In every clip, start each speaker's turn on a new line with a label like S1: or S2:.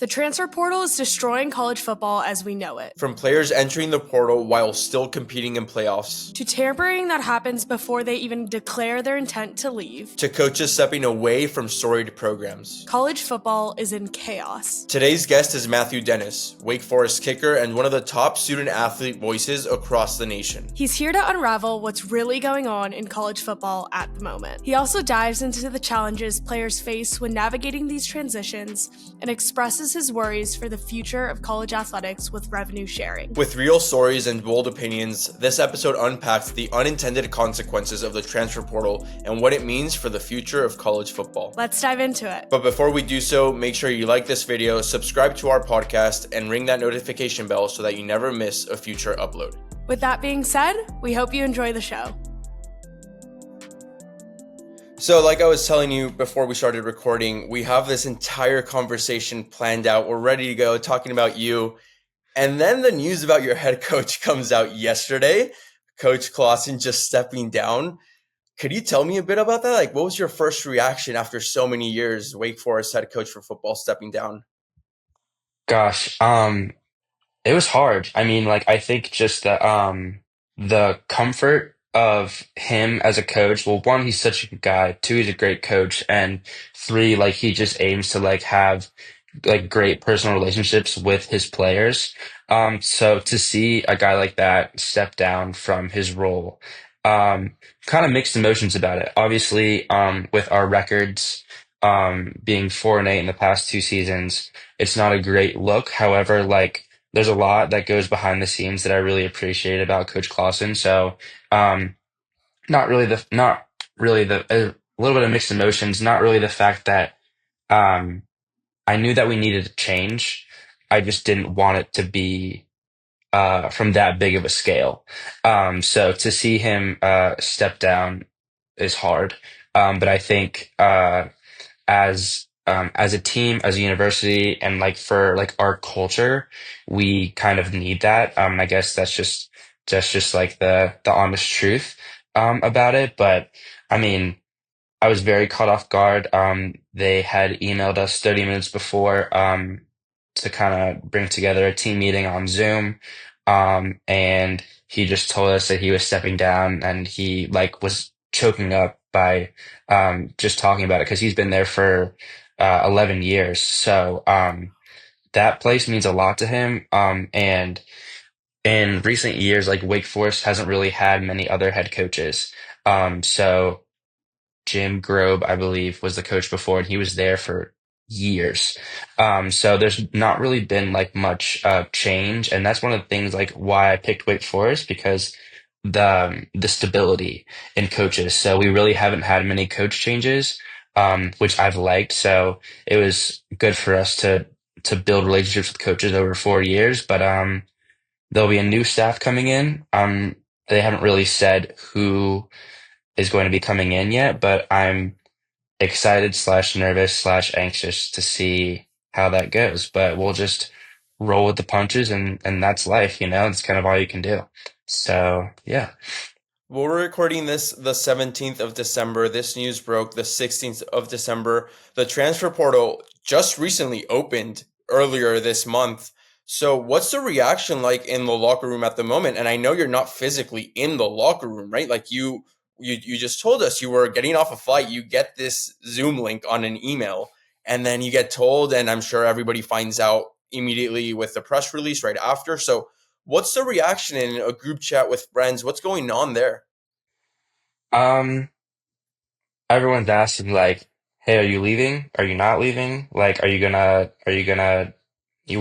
S1: The transfer portal is destroying college football as we know it.
S2: From players entering the portal while still competing in playoffs,
S1: To tampering that happens before they even declare their intent to leave,
S2: to coaches stepping away from storied programs,
S1: college football is in chaos.
S2: Today's guest is Matthew Dennis, Wake Forest kicker and one of the top student-athlete voices across the nation.
S1: He's here to unravel what's really going on in college football at the moment. He also dives into the challenges players face when navigating these transitions and expresses his worries for the future of college athletics with revenue sharing.
S2: With real stories and bold opinions, this episode unpacks the unintended consequences of the transfer portal and what it means for the future of college football.
S1: Let's dive into it.
S2: But before we do so, make sure you like this video, subscribe to our podcast, and ring that notification bell so that you never miss a future upload.
S1: With that being said, we hope you enjoy the show.
S2: So like I was telling you before we started recording, we have this entire conversation planned out. We're ready to go talking about you. And then the news about your head coach comes out yesterday, Coach Clausen just stepping down. Could you tell me a bit about that? Like, what was your first reaction after so many years, Wake Forest head coach for football stepping down?
S3: Gosh, it was hard. I mean, like, I think just the comfort of him as a coach. Well, one, he's such a good guy. Two, he's a great coach. And three, like, he just aims to like have like great personal relationships with his players. So to see a guy like that step down from his role, kind of mixed emotions about it. Obviously, with our records, being 4-8 in the past two seasons, it's not a great look. However, like, there's a lot that goes behind the scenes that I really appreciate about Coach Clausen. So, not really a little bit of mixed emotions. Not really the fact that, I knew that we needed to change. I just didn't want it to be, from that big of a scale. So to see him, step down is hard. But I think, as a team, as a university, and like for like our culture, we kind of need that. I guess that's just like the honest truth about it. But I mean, I was very caught off guard. They had emailed us 30 minutes before to kind of bring together a team meeting on Zoom. And he just told us that he was stepping down, and he like was choking up by just talking about it because he's been there for 11 years. So that place means a lot to him. And in recent years, like Wake Forest hasn't really had many other head coaches. So Jim Grobe, I believe, was the coach before, and he was there for years. So there's not really been like much change, and that's one of the things like why I picked Wake Forest, because the stability in coaches. So we really haven't had many coach changes, which I've liked. So it was good for us to build relationships with coaches over 4 years. But there'll be a new staff coming in. They haven't really said who is going to be coming in yet, but I'm excited slash nervous slash anxious to see how that goes. But we'll just roll with the punches, and that's life, you know. It's kind of all you can do. So yeah.
S2: Well, we're recording this the 17th of December. This news broke the 16th of December. The transfer portal just recently opened earlier this month. So what's the reaction like in the locker room at the moment? And I know you're not physically in the locker room, right? Like you just told us you were getting off a flight. You get this Zoom link on an email, and then you get told, and I'm sure everybody finds out immediately with the press release right after. So what's the reaction in a group chat with friends? What's going on there?
S3: Um, Everyone's asking like, "Hey, are you leaving? Are you not leaving? Like, we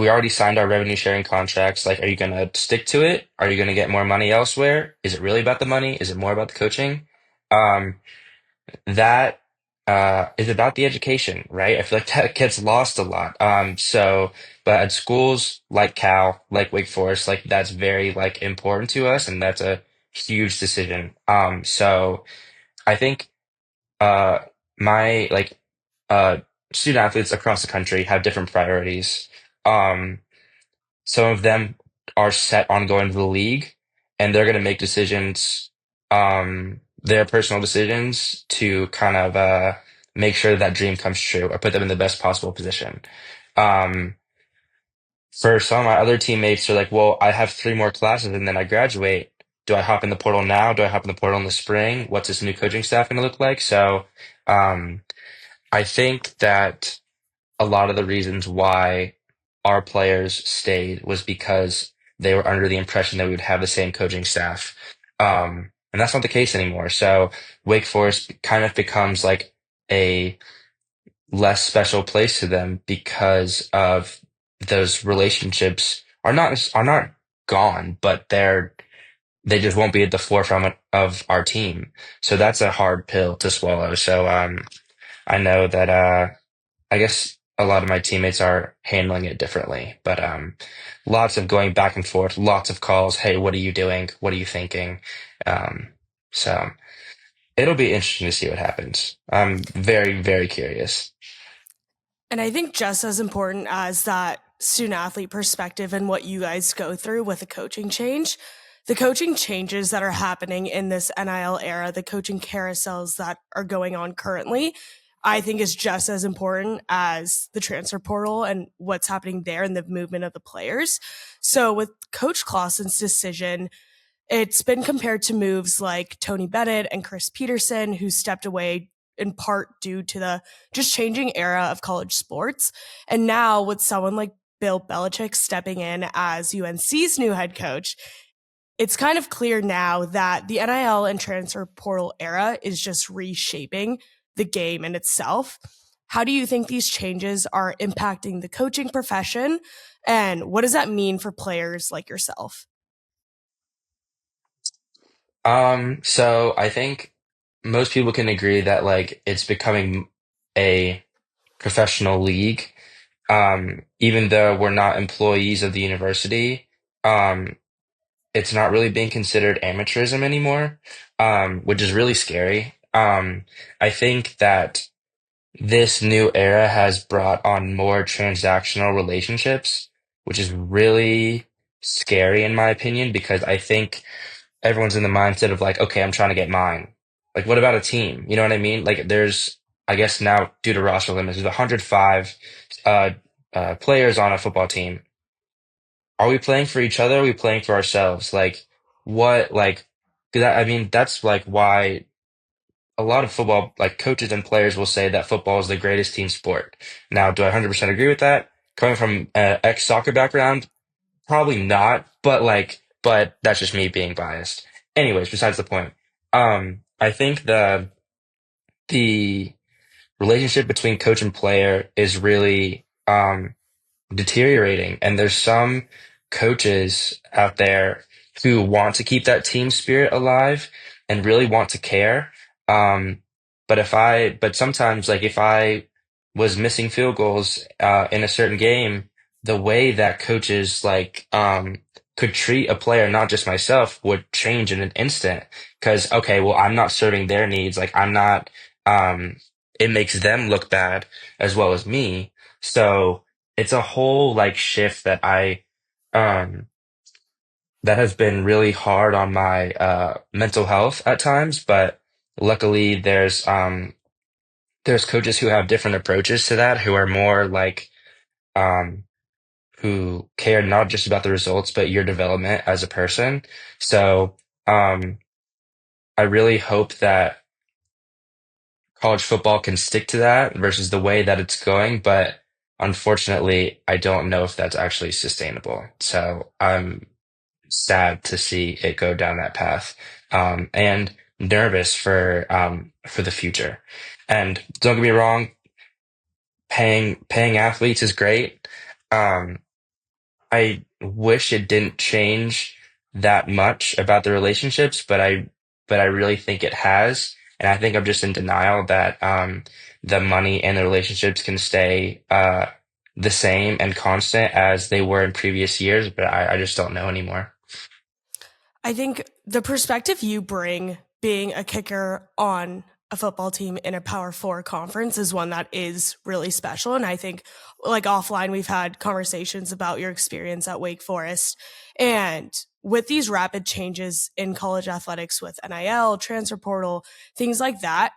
S3: already signed our revenue sharing contracts. Like, are you gonna stick to it? Are you gonna get more money elsewhere? Is it really about the money? Is it more about the coaching?" Um, that is about the education, right? I feel like that gets lost a lot. But at schools like Cal, like Wake Forest, like that's very like important to us, and that's a huge decision. So I think uh my like uh student athletes across the country have different priorities. Um, some of them are set on going to the league, and they're going to make decisions, their personal decisions, to kind of make sure that dream comes true or put them in the best possible position. Um, for some of my other teammates are like, well, I have 3 more classes and then I graduate. Do I hop in the portal now? Do I hop in the portal in the spring? What's this new coaching staff going to look like? So, um, I think that a lot of the reasons why our players stayed was because they were under the impression that we would have the same coaching staff. And that's not the case anymore. So Wake Forest kind of becomes like a less special place to them because of those relationships are not gone, but they just won't be at the forefront of our team. So that's a hard pill to swallow. So I know that I guess a lot of my teammates are handling it differently, but lots of going back and forth, lots of calls. Hey, what are you doing? What are you thinking? Um, so it'll be interesting to see what happens. I'm very, very curious.
S1: And I think just as important as that student athlete perspective and what you guys go through with a coaching change, the coaching changes that are happening in this NIL era, the coaching carousels that are going on currently, I think is just as important as the transfer portal and what's happening there and the movement of the players. So with Coach Clausen's decision, it's been compared to moves like Tony Bennett and Chris Peterson, who stepped away in part due to the just changing era of college sports. And now with someone like Bill Belichick stepping in as UNC's new head coach, it's kind of clear now that the NIL and transfer portal era is just reshaping the game in itself. How do you think these changes are impacting the coaching profession? And what does that mean for players like yourself?
S3: So I think most people can agree that like it's becoming a professional league. Even though we're not employees of the university, um, it's not really being considered amateurism anymore, which is really scary. I think that this new era has brought on more transactional relationships, which is really scary in my opinion, because I think everyone's in the mindset of like, okay, I'm trying to get mine. Like, what about a team? You know what I mean? Like, I guess now due to roster limits, there's 105 uh, players on a football team. Are we playing for each other? Are we playing for ourselves? Like, what, like, I mean, that's like why a lot of football, like coaches and players will say that football is the greatest team sport. Now, do I 100% agree with that? Coming from an ex-soccer background, probably not, but that's just me being biased. Anyways, besides the point. I think the relationship between coach and player is really deteriorating, and there's some coaches out there who want to keep that team spirit alive and really want to care. Um, but sometimes, like if I was missing field goals in a certain game, the way that coaches could treat a player, not just myself, would change in an instant. Because okay, well, I'm not serving their needs. Like I'm not. Um, it makes them look bad as well as me. So it's a whole like shift that um that has been really hard on my mental health at times, but luckily there's coaches who have different approaches to that, who are more like um who care not just about the results but your development as a person. So um I really hope that college football can stick to that versus the way that it's going, but unfortunately, I don't know if that's actually sustainable. So I'm sad to see it go down that path, and nervous for the future. And don't get me wrong, paying athletes is great. Um, I wish it didn't change that much about the relationships, but I really think it has. And I think I'm just in denial that the money and the relationships can stay the same and constant as they were in previous years, but I just don't know anymore.
S1: I think the perspective you bring being a kicker on a football team in a Power Four conference is one that is really special. And I think like offline, we've had conversations about your experience at Wake Forest. And with these rapid changes in college athletics with NIL, transfer portal, things like that,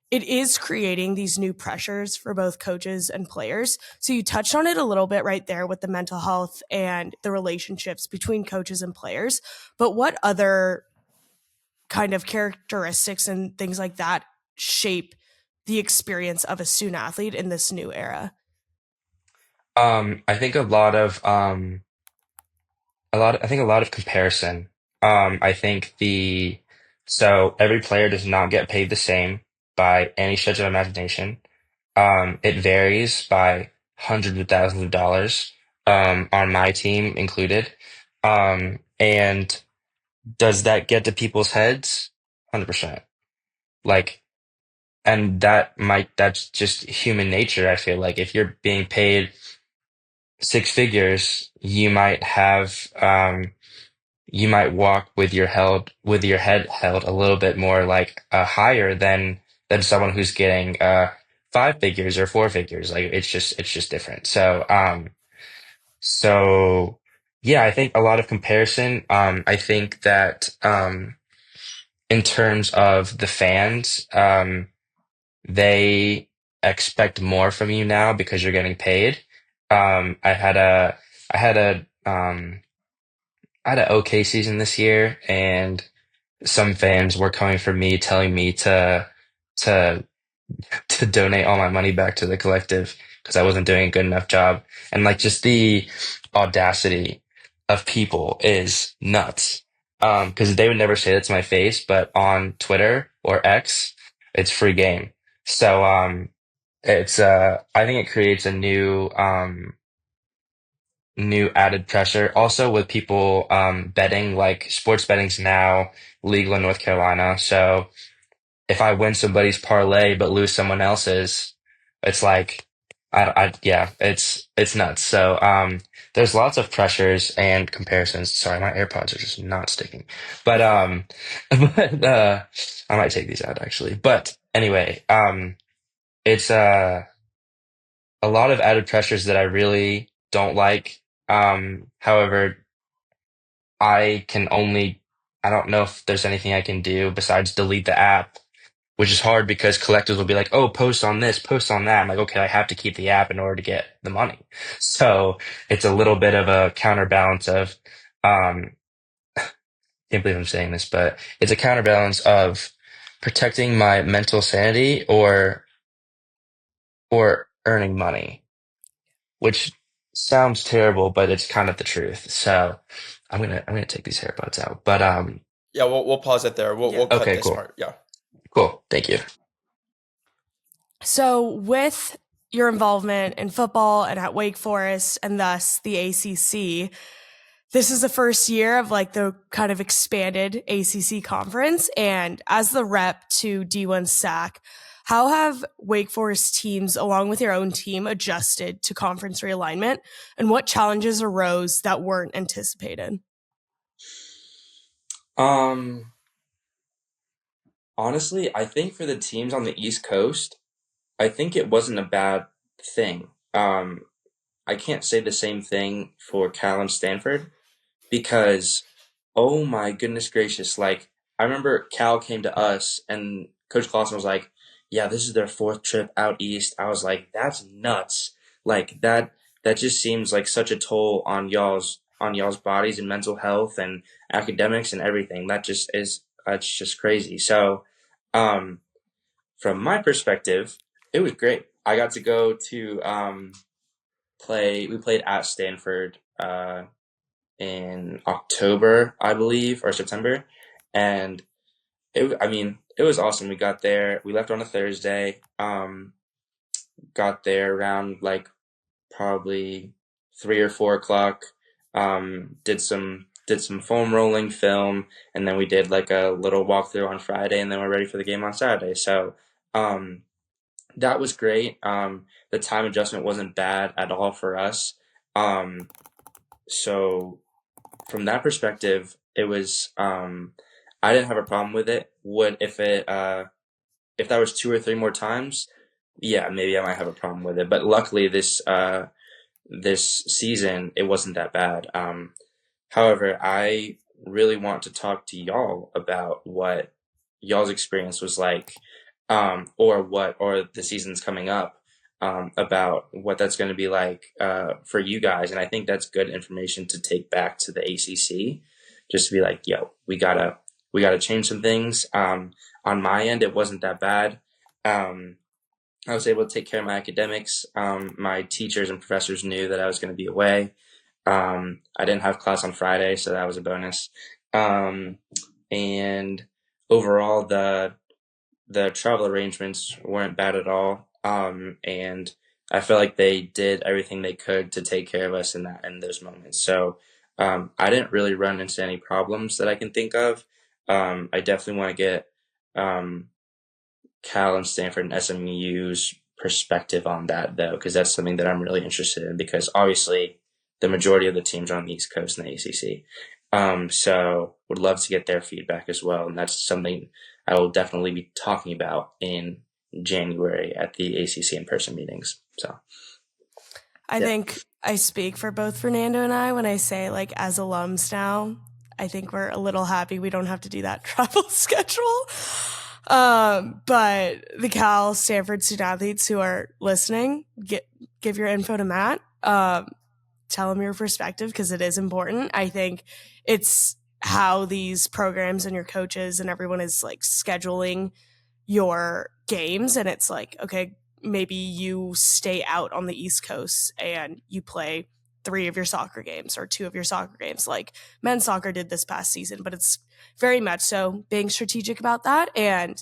S1: it is creating these new pressures for both coaches and players. So you touched on it a little bit right there with the mental health and the relationships between coaches and players. But what other kind of characteristics and things like that shape the experience of a student athlete in this new era?
S3: I think a lot of comparison. I think so every player does not get paid the same by any stretch of imagination. It varies by hundreds of thousands of dollars, on my team included. And does that get to people's heads? 100%. Like, and that's just human nature. I feel like if you're being paid six figures, you might walk with your head held a little bit more like higher than someone who's getting five figures or four figures. Like it's just different. So yeah, I think a lot of comparison. I think that in terms of the fans, they expect more from you now because you're getting paid. Um, I had a I had a I had an okay season this year, and some fans were coming for me, telling me to to donate all my money back to the collective because I wasn't doing a good enough job. And like just the audacity of people is nuts. Because they would never say that to my face, but on Twitter or X, it's free game. So it's I think it creates a new added pressure. Also with people betting, like sports betting's now legal in North Carolina. So if I win somebody's parlay but lose someone else's, it's like yeah, it's nuts. So there's lots of pressures and comparisons. Sorry, my AirPods are just not sticking. But but I might take these out actually. But anyway, it's a lot of added pressures that I really don't like. However, I don't know if there's anything I can do besides delete the app, which is hard because collectors will be like, oh, post on this, post on that. I'm like, okay, I have to keep the app in order to get the money. So it's a little bit of a counterbalance of, um, can't believe I'm saying this, but it's a counterbalance of protecting my mental sanity or earning money, which sounds terrible, but it's kind of the truth. So I'm gonna take these AirPods out. But
S2: Yeah, we'll pause it there. We'll cut
S3: okay,
S2: this
S3: cool.
S2: part. Yeah.
S3: Cool. Thank you.
S1: So, with your involvement in football and at Wake Forest and thus the ACC, this is the first year of like the kind of expanded ACC conference. And as the rep to D1 SAAC, how have Wake Forest teams, along with your own team, adjusted to conference realignment? And what challenges arose that weren't anticipated?
S3: Um, Honestly, I think for the teams on the East Coast, I think it wasn't a bad thing. I can't say the same thing for Cal and Stanford because, oh my goodness gracious, like I remember Cal came to us and Coach Clausen was like, "Yeah, this is their fourth trip out east." I was like, "That's nuts!" Like that just seems like such a toll on y'all's bodies and mental health and academics and everything. That just is it's just crazy. So, um, from my perspective, it was great. I got to go to play. We played at Stanford in October, I believe, or September, and I mean, it was awesome. We got there. We left on a Thursday. Got there around like probably 3 or 4 o'clock. Did some foam rolling film, and then we did like a little walkthrough on Friday, and then we're ready for the game on Saturday. So um, that was great. The time adjustment wasn't bad at all for us. Um, so from that perspective, it was I didn't have a problem with it. Would if that was two or three more times, yeah, maybe I might have a problem with it. But luckily, this season it wasn't that bad. However, I really want to talk to y'all about what y'all's experience was like or the season's coming up, about what that's going to be like for you guys. And I think that's good information to take back to the ACC, just to be like, yo, we gotta change some things. On my end, it wasn't that bad. I was able to take care of my academics. My teachers and professors knew that I was going to be away. I didn't have class on Friday, so that was a bonus. And overall, the travel arrangements weren't bad at all. And I felt like they did everything they could to take care of us in those moments. So I didn't really run into any problems that I can think of. I definitely want to get Cal and Stanford and SMU's perspective on that, though, because that's something that I'm really interested in, because obviously the majority of the teams are on the East Coast in the ACC. So would love to get their feedback as well. And that's something I will definitely be talking about in January at the ACC in-person meetings. So
S1: I think I speak for both Fernando and I when I say, like, as alums now, I think we're a little happy we don't have to do that travel schedule. But the Cal, Stanford student athletes who are listening, give your info to Matt. Tell him your perspective, because it is important. I think it's how these programs and your coaches and everyone is like scheduling your games. And it's like, okay, maybe you stay out on the East Coast and you play 3 of your soccer games or 2 of your soccer games, like men's soccer did this past season. But it's very much so being strategic about that. And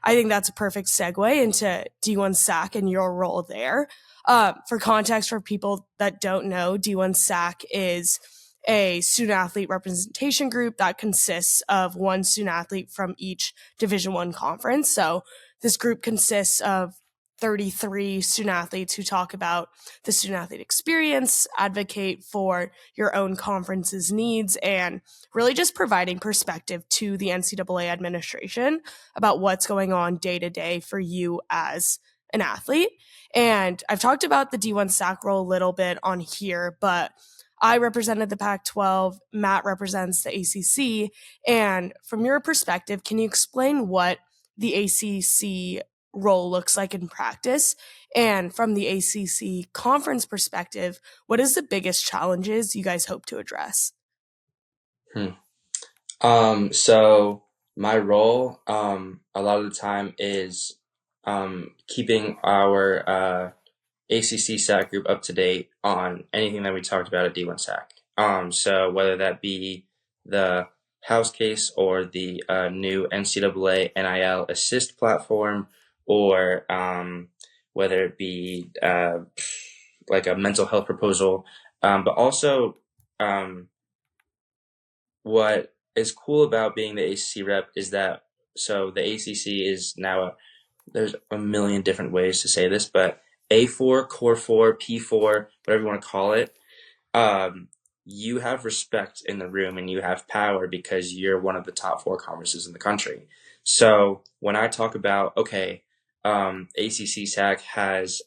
S1: I think that's a perfect segue into D1 SAAC and your role there. For context, for people that don't know, D1 SAAC is a student athlete representation group that consists of one student athlete from each Division I conference. So this group consists of 33 student athletes who talk about the student athlete experience, advocate for your own conference's needs, and really just providing perspective to the NCAA administration about what's going on day to day for you as an athlete. And I've talked about the D1 SAAC role a little bit on here, but I represented the Pac-12, Matt represents the ACC. And from your perspective, can you explain what the ACC role looks like in practice? And from the ACC conference perspective, what is the biggest challenges you guys hope to address?
S3: So my role, a lot of the time is keeping our ACC SAAC group up to date on anything that we talked about at D1 SAAC. So whether that be the house case or the new NCAA NIL assist platform, or whether it be like a mental health proposal, but also what is cool about being the ACC rep is that, so the ACC is now there's a million different ways to say this, but A4, Core 4, P4, whatever you want to call it, you have respect in the room and you have power because you're one of the top 4 conferences in the country. So when I talk about, okay, ACC SAAC has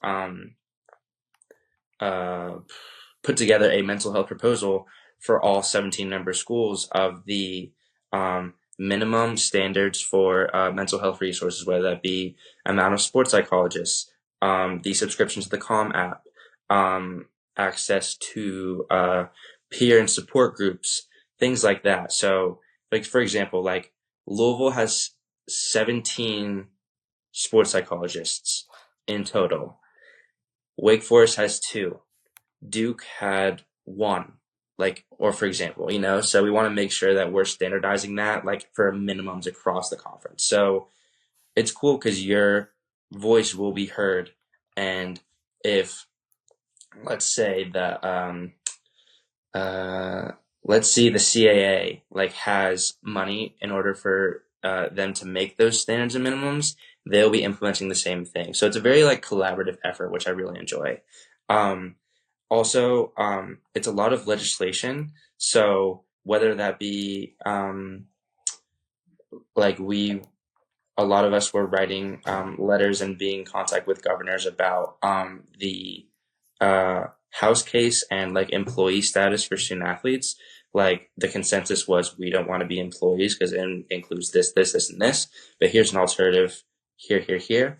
S3: put together a mental health proposal for all 17 member schools of the minimum standards for mental health resources, whether that be amount of sports psychologists, the subscription to the Calm app, access to peer and support groups, things like that. So, like, for example, like Louisville has 17 sports psychologists in total. Wake Forest has 2. Duke had 1. Like, or for example, so we want to make sure that we're standardizing that, like, for minimums across the conference. So it's cool because your voice will be heard. And if, let's say that, let's see the CAA like has money in order for them to make those standards and minimums, they'll be implementing the same thing. So it's a very like collaborative effort, which I really enjoy. Also, it's a lot of legislation. So whether that be like a lot of us were writing letters and being in contact with governors about the house case and like employee status for student athletes. Like the consensus was we don't want to be employees because it includes this, and this. But here's an alternative here.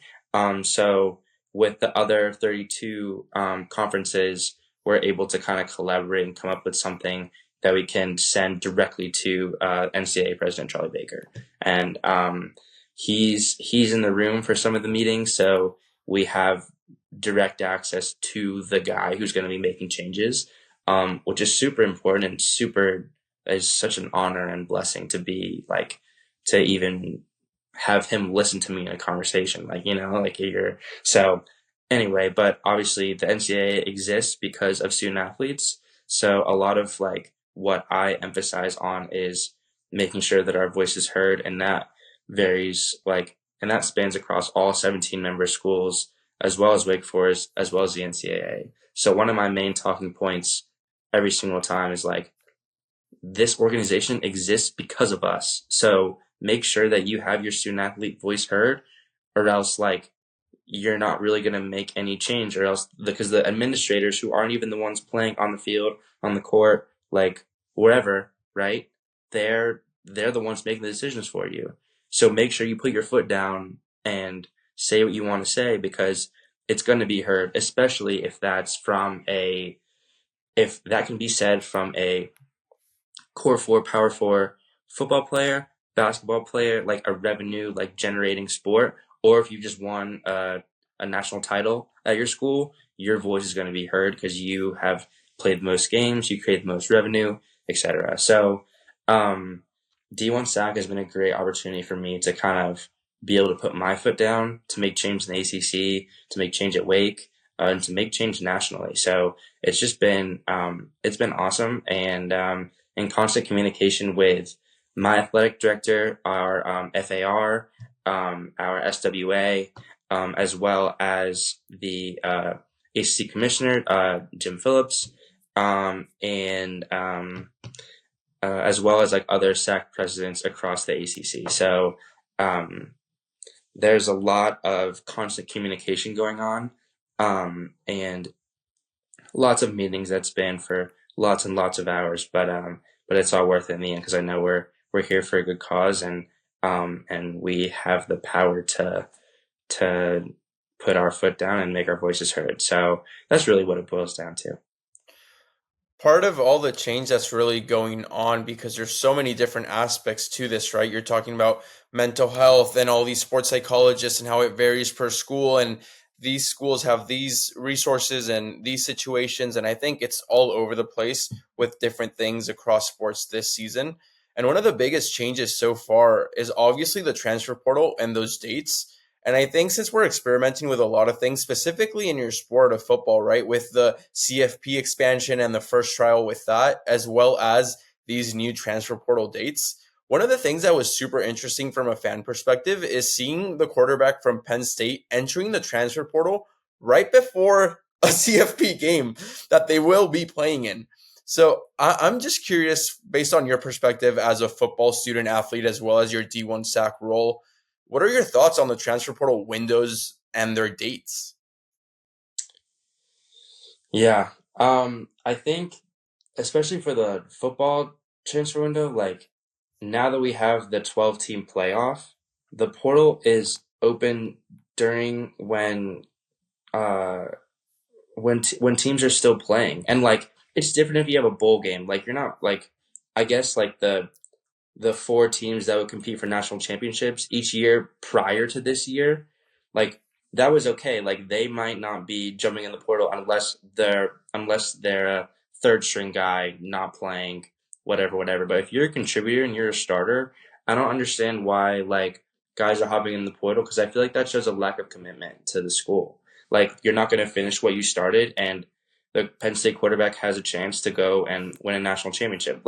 S3: So with the other 32 conferences, we're able to kind of collaborate and come up with something that we can send directly to NCAA President Charlie Baker. And he's in the room for some of the meetings, so we have direct access to the guy who's going to be making changes, which is super important and is such an honor and blessing to be like, to even have him listen to me in a conversation, so anyway. But obviously the NCAA exists because of student athletes. So a lot of like what I emphasize on is making sure that our voice is heard, and that varies and that spans across all 17 member schools, as well as Wake Forest, as well as the NCAA. So one of my main talking points every single time is like, this organization exists because of us. So make sure that you have your student athlete voice heard, or else you're not really going to make any change, or else because the administrators, who aren't even the ones playing on the field, on the court, wherever, right? They're the ones making the decisions for you. So make sure you put your foot down and say what you want to say, because it's going to be heard, especially if that can be said from a core 4, power 4 football player, basketball player, a revenue generating sport, or if you just won a national title at your school, your voice is going to be heard because you have played the most games, you create the most revenue, etc. So D1 SAAC has been a great opportunity for me to kind of be able to put my foot down, to make change in the ACC, to make change at Wake, and to make change nationally. So it's just been it's been awesome, and in constant communication with my athletic director, our FAR, our SWA, as well as the ACC commissioner, Jim Phillips, and as well as other SAC presidents across the ACC. So there's a lot of constant communication going on, and lots of meetings that span for lots and lots of hours, but it's all worth it in the end, because I know we're here for a good cause, and we have the power to put our foot down and make our voices heard. So that's really what it boils down to.
S2: Part of all the change that's really going on, because there's so many different aspects to this, right? You're talking about mental health and all these sports psychologists and how it varies per school, and these schools have these resources and these situations, and I think it's all over the place with different things across sports this season. And one of the biggest changes so far is obviously the transfer portal and those dates. And I think since we're experimenting with a lot of things, specifically in your sport of football, right, with the CFP expansion and the first trial with that, as well as these new transfer portal dates, one of the things that was super interesting from a fan perspective is seeing the quarterback from Penn State entering the transfer portal right before a CFP game that they will be playing in. So I'm just curious, based on your perspective as a football student athlete, as well as your D1 SAAC role, what are your thoughts on the transfer portal windows and their dates?
S3: Yeah, I think especially for the football transfer window, now that we have the 12-team playoff, the portal is open during when teams are still playing, and it's different if you have a bowl game. You're not I guess the 4 teams that would compete for national championships each year prior to this year, that was okay. They might not be jumping in the portal unless they're a third string guy not playing, whatever. But if you're a contributor and you're a starter, I don't understand why guys are hopping in the portal, because I feel like that shows a lack of commitment to the school. You're not going to finish what you started, and the Penn State quarterback has a chance to go and win a national championship.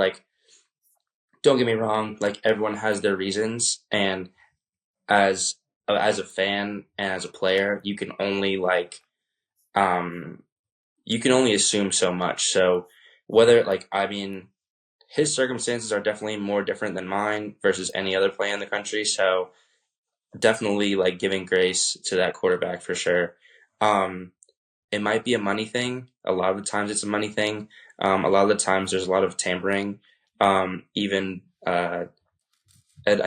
S3: Don't get me wrong, everyone has their reasons, and as a fan and as a player, you can only assume so much. So whether his circumstances are definitely more different than mine versus any other player in the country. So definitely giving grace to that quarterback for sure. It might be a money thing. A lot of the times it's a money thing. A lot of the times there's a lot of tampering. And I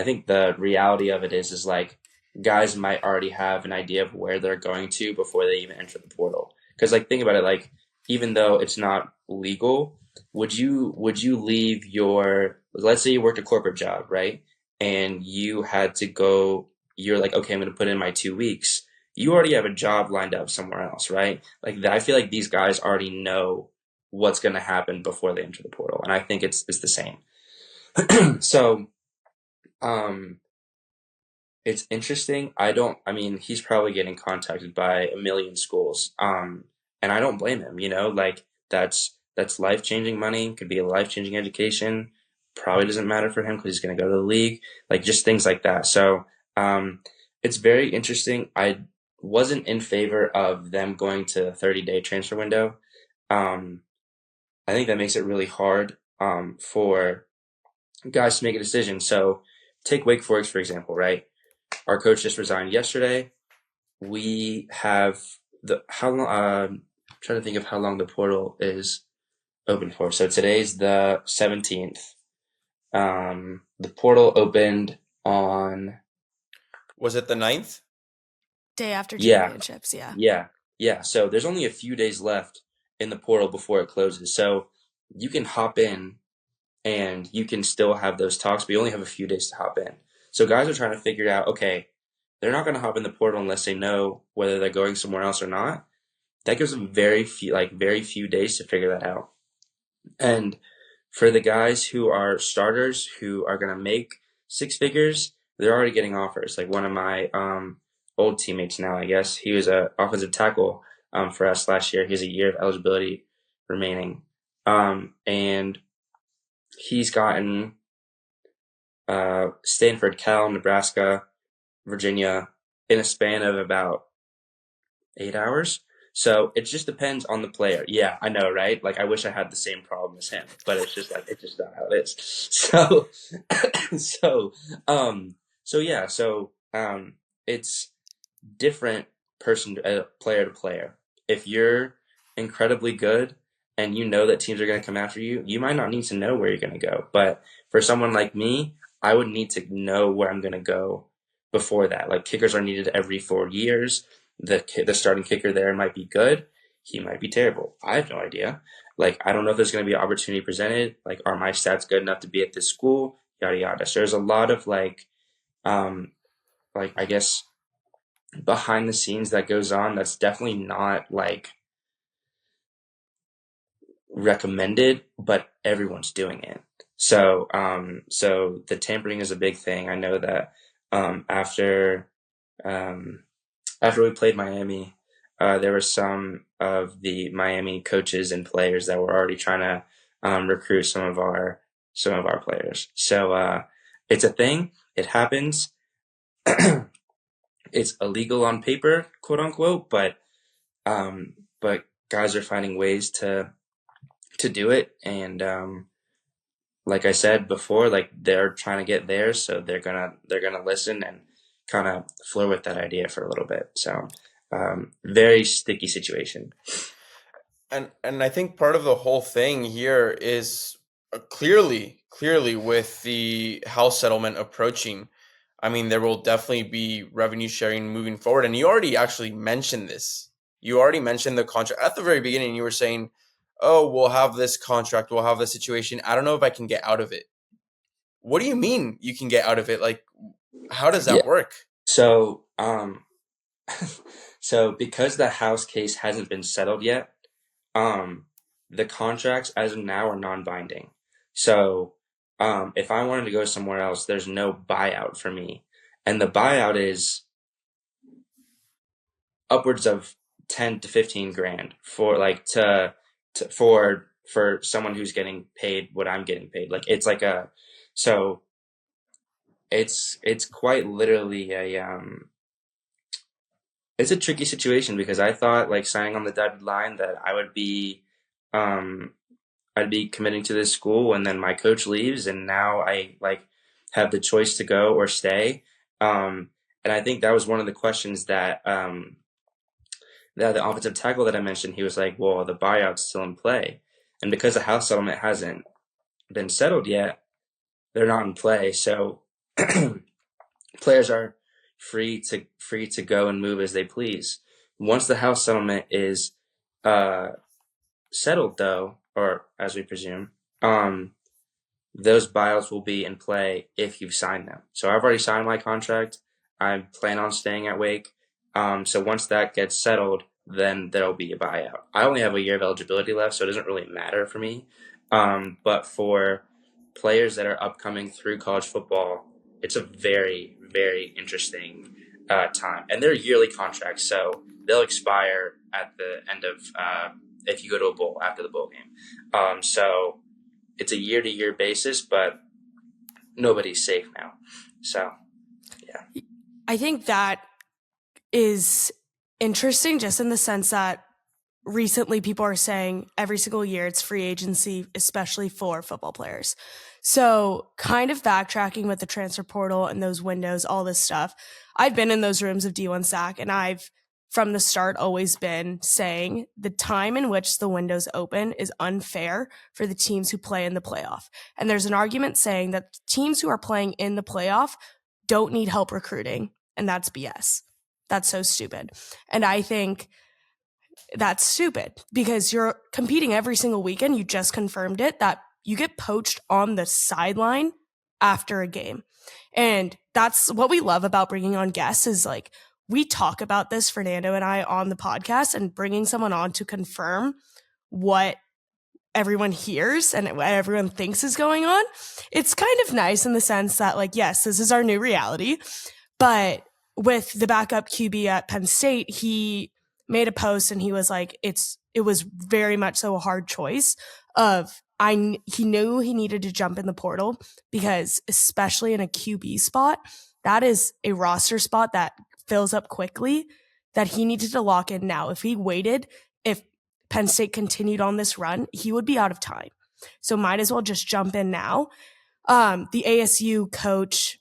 S3: think the reality of it is guys might already have an idea of where they're going to before they even enter the portal. Because like think about it, like even though it's not legal, would you leave your, let's say you worked a corporate job, right? And you had to go, you're like, okay, I'm going to put in my 2 weeks. You already have a job lined up somewhere else, right? Like I feel like these guys already know what's going to happen before they enter the portal, and I think it's the same. So, it's interesting. I mean, he's probably getting contacted by a million schools. And I don't blame him, like that's life-changing money, could be a life-changing education. Probably doesn't matter for him because he's going to go to the league, like just things like that. So, it's very interesting. I wasn't in favor of them going to a 30-day transfer window. I think that makes it really hard, for guys to make a decision. So take Wake Forest, for example, right? Our coach just resigned yesterday. We have how long? I'm trying to think of how long the portal is open for. So today's the 17th. The portal opened on.
S2: Was it the 9th?
S1: Day after
S3: Yeah,
S1: championships, yeah.
S3: yeah. So there's only a few days left in the portal before it closes. So you can hop in and you can still have those talks, but you only have a few days to hop in. So guys are trying to figure out, okay, they're not going to hop in the portal unless they know whether they're going somewhere else or not. That gives them very few days to figure that out. And for the guys who are starters, who are going to make six figures, they're already getting offers. Like one of my old teammates now, I guess, he was an offensive tackle for us last year. He has a year of eligibility remaining. And he's gotten Stanford, Cal, Nebraska, Virginia in a span of about 8 hours. So it just depends on the player. Yeah, I know, right? Like I wish I had the same problem as him, but it's just not how it is. So, it's different player to player. If you're incredibly good and you know that teams are going to come after you, you might not need to know where you're going to go. But for someone like me, I would need to know where I'm going to go before that. Like kickers are needed every 4 years. The starting kicker there might be good. He might be terrible. I have no idea. Like, I don't know if there's going to be an opportunity presented. Like, are my stats good enough to be at this school? Yada, yada. So there's a lot of I guess behind the scenes that goes on. That's definitely not like recommended, but everyone's doing it. So the tampering is a big thing. I know that, after we played Miami, there were some of the Miami coaches and players that were already trying to recruit some of our players. So it's a thing. It happens. It's illegal on paper, quote unquote, but guys are finding ways to do it, and like I said before, like they're trying to get there, so they're gonna listen and kind of flow with that idea for a little bit. So very sticky situation.
S2: And I think part of the whole thing here is clearly with the house settlement approaching, I mean, there will definitely be revenue sharing moving forward. And you already actually mentioned this. You already mentioned the contract at the very beginning. You were saying, oh, we'll have this contract, we'll have this situation. I don't know if I can get out of it. What do you mean you can get out of it? Like, how does that work?
S3: So, so because the house case hasn't been settled yet, the contracts as of now are non-binding. So, if I wanted to go somewhere else, there's no buyout for me. And the buyout is upwards of 10 to 15 grand for like for someone who's getting paid what I'm getting paid. Like it's like it's quite literally it's a tricky situation, because I thought like signing on the dotted line that I'd be committing to this school, and then my coach leaves, and now I like have the choice to go or stay. And I think that was one of the questions that the offensive tackle that I mentioned, he was like, well, the buyout's still in play. And because the house settlement hasn't been settled yet, they're not in play. So players are free to go and move as they please. Once the house settlement is settled, though, or as we presume, those buyouts will be in play if you've signed them. So I've already signed my contract. I plan on staying at Wake. So once that gets settled, then there'll be a buyout. I only have a year of eligibility left, so it doesn't really matter for me. But for players that are upcoming through college football, it's a very, very interesting time. And they're yearly contracts, so they'll expire at the end of if you go to a bowl after the bowl game. So it's a year-to-year basis, but nobody's safe now. So, yeah.
S1: I think that is interesting just in the sense that recently people are saying every single year it's free agency, especially for football players. So kind of backtracking with the transfer portal and those windows, all this stuff. I've been in those rooms of D1 SAAC, and I've from the start always been saying the time in which the windows open is unfair for the teams who play in the playoff. And there's an argument saying that teams who are playing in the playoff don't need help recruiting, and that's BS. That's so stupid. And I think that's stupid because you're competing every single weekend. You just confirmed it, that you get poached on the sideline after a game. And that's what we love about bringing on guests is like, we talk about this, Fernando and I, on the podcast, and bringing someone on to confirm what everyone hears and what everyone thinks is going on. It's kind of nice in the sense that, like, yes, this is our new reality. But with the backup QB at Penn State, he made a post and he was like, it was very much so a hard choice of he knew he needed to jump in the portal because especially in a QB spot, that is a roster spot that fills up quickly, that he needed to lock in now. If he waited, if Penn State continued on this run, he would be out of time. So might as well just jump in now. The ASU coach,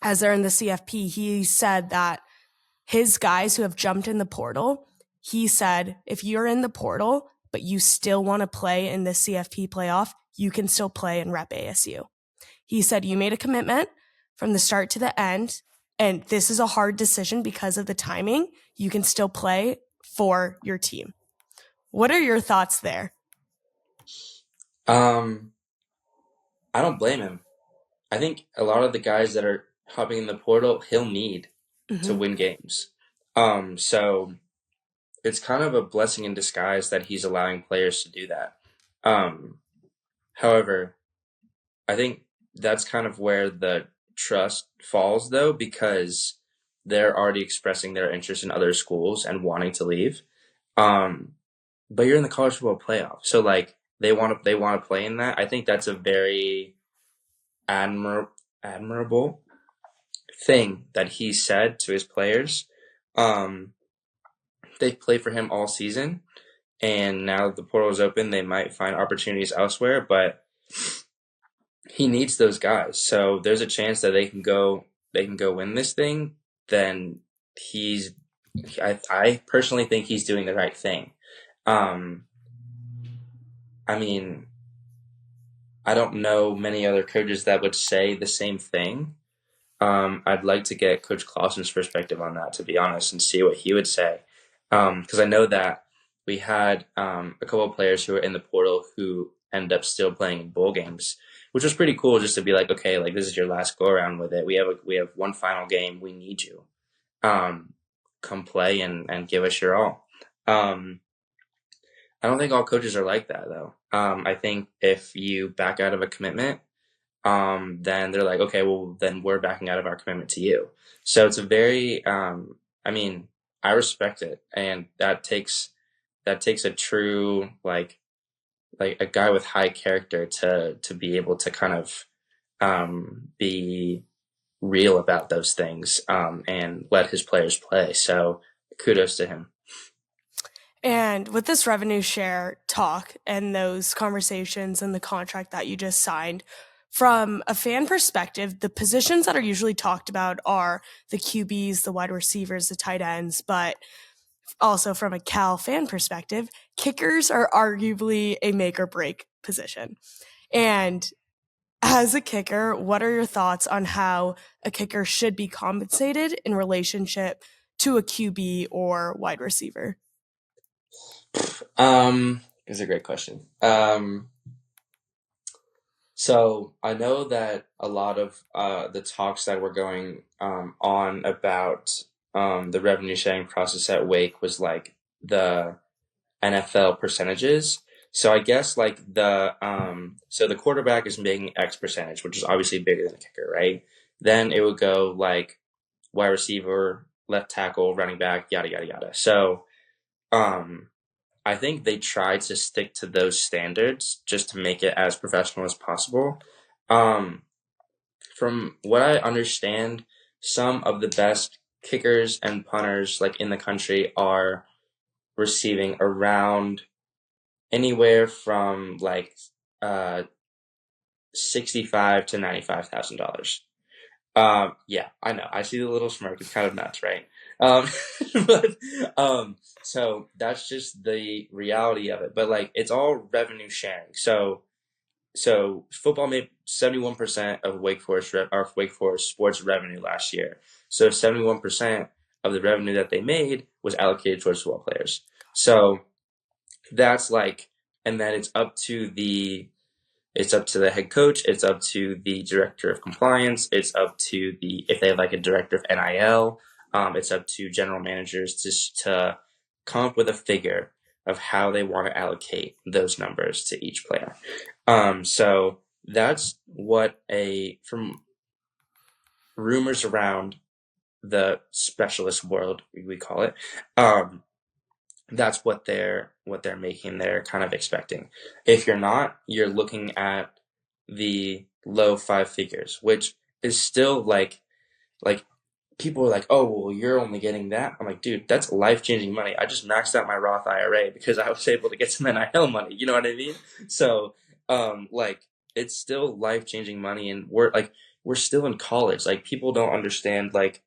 S1: as they're in the CFP, he said that his guys who have jumped in the portal, he said, if you're in the portal, but you still want to play in the CFP playoff, you can still play and rep ASU. He said, you made a commitment from the start to the end, and this is a hard decision because of the timing. You can still play for your team. What are your thoughts there?
S3: I don't blame him. I think a lot of the guys that are hopping in the portal, he'll need to win games. So it's kind of a blessing in disguise that he's allowing players to do that. However, I think that's kind of where the trust falls, though, because they're already expressing their interest in other schools and wanting to leave. But you're in the college football playoff, so like they want to play in that. I think that's a very admirable thing that he said to his players. They played for him all season, and now that the portal is open, they might find opportunities elsewhere, but he needs those guys. So there's a chance that they can go win this thing. Then I personally think he's doing the right thing. I mean, I don't know many other coaches that would say the same thing. I'd like to get Coach Clausen's perspective on that, to be honest, and see what he would say. Because I know that we had a couple of players who were in the portal who end up still playing in bowl games, which was pretty cool just to be like, okay, like this is your last go around with it. We have one final game. We need you. Come play and give us your all. I don't think all coaches are like that, though. I think if you back out of a commitment, then they're like, okay, well, then we're backing out of our commitment to you. So it's a very, I respect it. And that takes a true, like a guy with high character to be able to kind of, be real about those things, and let his players play. So kudos to him.
S1: And with this revenue share talk and those conversations and the contract that you just signed, from a fan perspective, the positions that are usually talked about are the QBs, the wide receivers, the tight ends, but also from a Cal fan perspective, kickers are arguably a make or break position. And As a kicker, what are your thoughts on how a kicker should be compensated in relationship to a QB or wide receiver?
S4: It's a great question. So I know that a lot of the talks that were going on about the revenue sharing process at Wake was like the NFL percentages. So I guess like so the quarterback is making X percentage, which is obviously bigger than the kicker, right? Then it would go like wide receiver, left tackle, running back, yada yada yada. So I think they tried to stick to those standards just to make it as professional as possible. Um, from what I understand, some of the best kickers and punters like in the country are receiving around anywhere from like $65,000 to $95,000. Yeah, I know. I see the little smirk. It's kind of nuts, right? Um, but so that's just the reality of it. But like, it's all revenue sharing. So football made 71% of Wake Forest sports revenue last year. So 71% of the revenue that they made was allocated towards football players. So that's like, and then it's up to the head coach. It's up to the director of compliance. It's up to if they have like a director of NIL. It's up to general managers to come up with a figure of how they want to allocate those numbers to each player. So that's what from rumors around the specialist world, we call it. That's what they're making. They're kind of expecting. If you're not, you're looking at the low five figures, which is still like people are like, oh, well, you're only getting that. I'm like, dude, that's life-changing money. I just maxed out my Roth IRA because I was able to get some NIL money. You know what I mean? So, like, it's still life-changing money, and we're still in college. Like, people don't understand, like,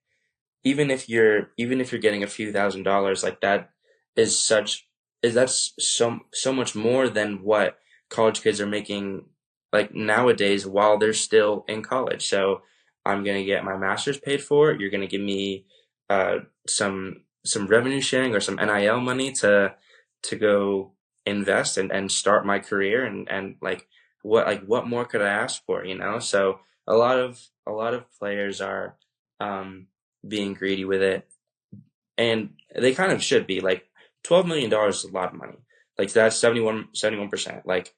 S4: even if you're getting a few $1,000s, like that's so much more than what college kids are making like nowadays while they're still in college. So I'm gonna get my master's paid for. You're gonna give me some revenue sharing or some NIL money to go invest and start my career, and what more could I ask for, you know? So a lot of players are being greedy with it, and they kind of should be. Like, $12 million is a lot of money. Like, that's 71%. Like,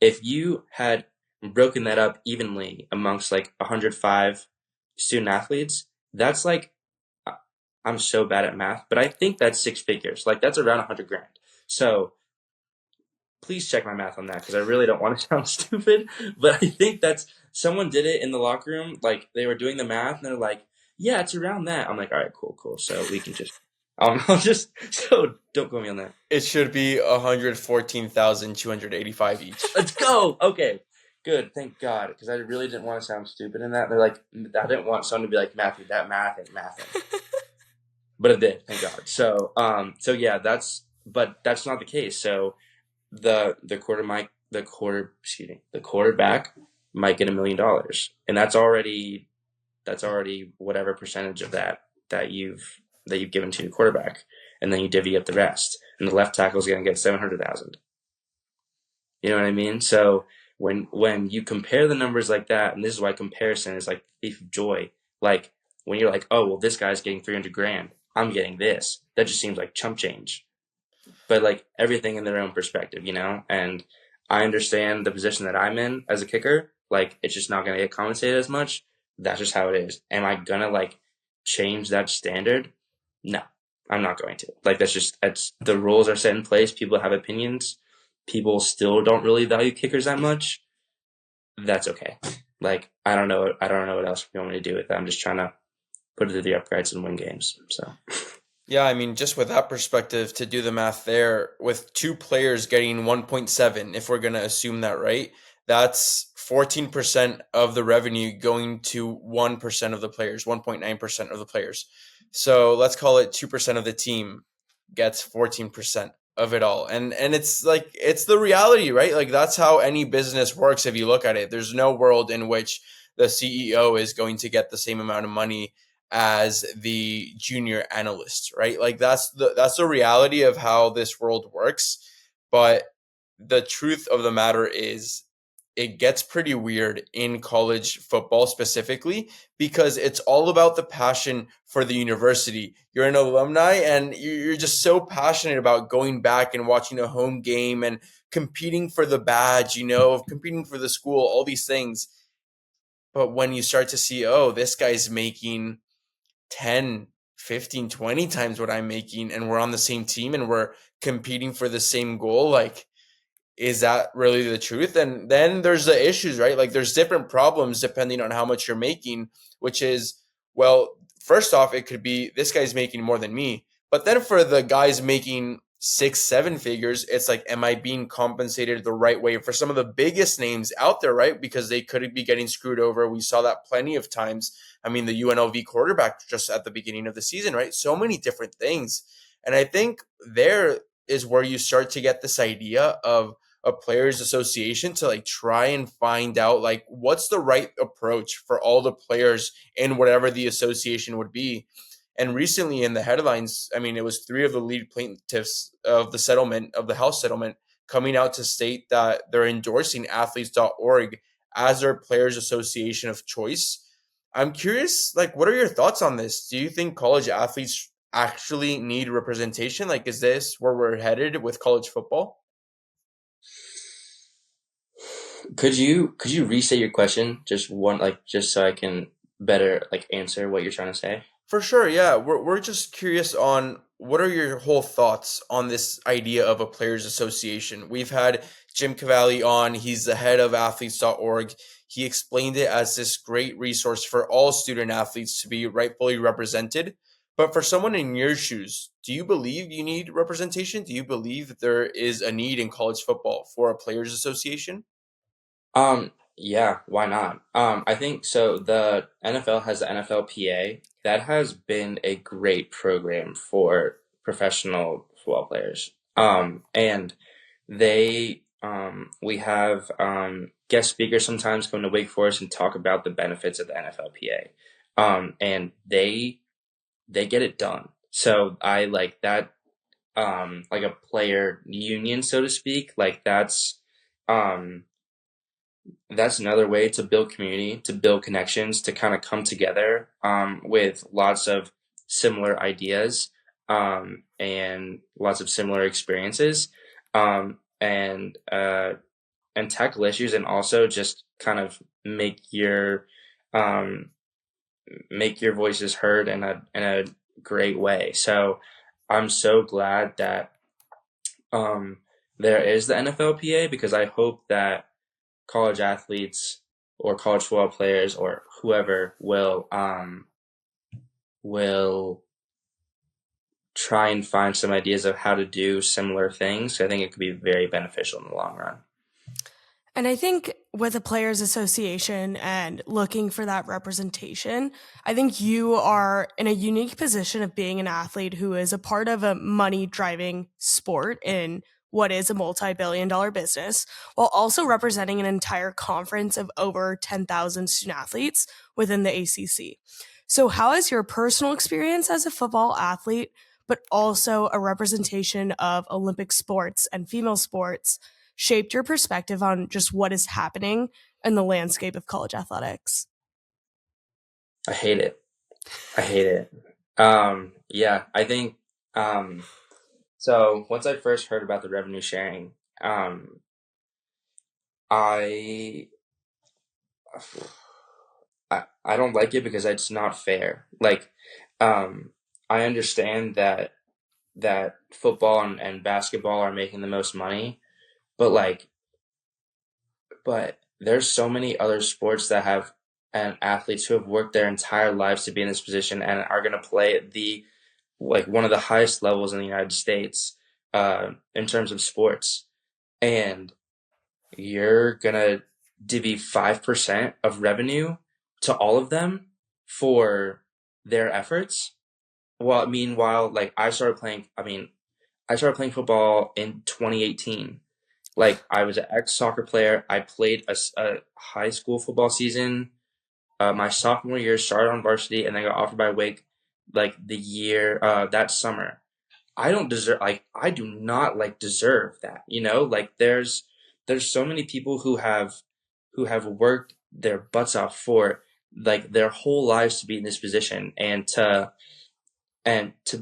S4: if you had broken that up evenly amongst like 105 student athletes, that's like, I'm so bad at math, but I think that's six figures. Like, that's around $100,000. So please check my math on that, because I really don't want to sound stupid, but I think someone did it in the locker room. Like, they were doing the math and they're like, yeah, it's around that. I'm like, all right, cool. So we can just, so don't quote me on that.
S2: It should be 114,285 each.
S4: Let's go. Okay, good. Thank God, because I really didn't want to sound stupid in that. They're like, I didn't want someone to be like, Matthew, that math ain't mathing. But it did, thank God. So yeah, that's not the case. So the quarterback might get $1 million, and that's already whatever percentage of that you've given to your quarterback, and then you divvy up the rest, and the left tackle is going to get $700,000. You know what I mean? So when you compare the numbers like that, and this is why comparison is like the thief of joy. Like, when you're like, oh, well, this guy's getting $300,000, I'm getting this. That just seems like chump change. But like, everything in their own perspective, you know? And I understand the position that I'm in as a kicker. Like, it's just not going to get compensated as much. That's just how it is. Am I going to like change that standard? No, I'm not going to. Like, that's the rules are set in place. People have opinions. People still don't really value kickers that much. That's okay. Like, I don't know what else you want me to do with that. I'm just trying to put it through the uprights and win games. So
S2: Yeah, I mean, just with that perspective, to do the math there, with two players getting 1.7, if we're going to assume that, right, that's 14% of the revenue going to 1% of the players, 1.9% of the players. So let's call it 2% of the team gets 14%. of it all. And it's like, it's the reality, right? Like, that's how any business works. If you look at it, there's no world in which the CEO is going to get the same amount of money as the junior analyst, right? Like, that's the reality of how this world works. But the truth of the matter is, it gets pretty weird in college football specifically, because it's all about the passion for the university. You're an alumni and you're just so passionate about going back and watching a home game and competing for the badge, competing for the school, all these things. But when you start to see, oh, this guy's making 10, 15, 20 times what I'm making, and we're on the same team and we're competing for the same goal, like, is that really the truth? And then there's the issues, right? Like, there's different problems depending on how much you're making, which is, well, first off, it could be this guy's making more than me. But then for the guys making 6, 7 figures, it's like, am I being compensated the right way for some of the biggest names out there, right? Because they could be getting screwed over. We saw that plenty of times. I mean, the UNLV quarterback just at the beginning of the season, right? So many different things. And I think there is where you start to get this idea of a players association to like try and find out like what's the right approach for all the players in whatever the association would be. And recently in the headlines, I mean, it was 3 of the lead plaintiffs of the settlement, of the house settlement, coming out to state that they're endorsing athletes.org as their players association of choice. I'm curious, like, what are your thoughts on this? Do you think college athletes actually need representation? Like, is this where we're headed with college football?
S4: Could you restate your question just so I can better like answer what you're trying to say?
S2: For sure, yeah. We're just curious on what are your whole thoughts on this idea of a players association. We've had Jim Cavalli on. He's the head of athletes.org. He explained it as this great resource for all student athletes to be rightfully represented. But for someone in your shoes, do you believe you need representation? Do you believe that there is a need in college football for a players association?
S4: Yeah, why not? I think so. The NFL has the NFLPA. That has been a great program for professional football players. And we have guest speakers sometimes come to Wake Forest and talk about the benefits of the NFLPA. And they get it done. So I like that, like a player union, so to speak. Like that's another way to build community, to build connections, to kind of come together with lots of similar ideas and lots of similar experiences and tackle issues, and also just kind of make your voices heard in a great way. So I'm so glad that there is the NFLPA, because I hope that college athletes or college football players or whoever will try and find some ideas of how to do similar things. I think it could be very beneficial in the long run.
S1: And I think with a players association and looking for that representation, I think you are in a unique position of being an athlete who is a part of a money driving sport in what is a multi-billion-dollar business, while also representing an entire conference of over 10,000 student athletes within the ACC. So how has your personal experience as a football athlete, but also a representation of Olympic sports and female sports, shaped your perspective on just what is happening in the landscape of college athletics?
S4: I hate it. Yeah, I think so once I first heard about the revenue sharing, I don't like it because it's not fair. Like, I understand that football and basketball are making the most money, but there's so many other sports that have and athletes who have worked their entire lives to be in this position and are going to play at one of the highest levels in the United States in terms of sports, and you're gonna divvy 5% of revenue to all of them for their efforts. Well, meanwhile, like I started playing. I mean, I started playing football in 2018. Like, I was an ex-soccer player. I played a high school football season. My sophomore year, started on varsity, and then got offered by Wake like the year that summer. I do not like deserve that, you know? Like, there's so many people who have worked their butts off for like their whole lives to be in this position, and to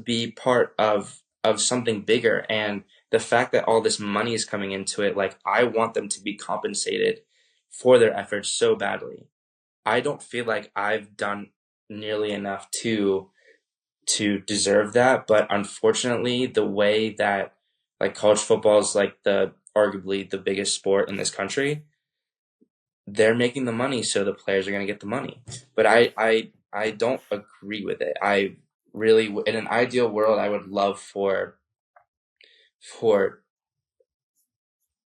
S4: be part of something bigger. And the fact that all this money is coming into it, like, I want them to be compensated for their efforts so badly. I don't feel like I've done nearly enough to deserve that, but unfortunately, the way that like college football is like the arguably the biggest sport in this country, they're making the money, so the players are going to get the money. But I don't agree with it. I really, in an ideal world, I would love for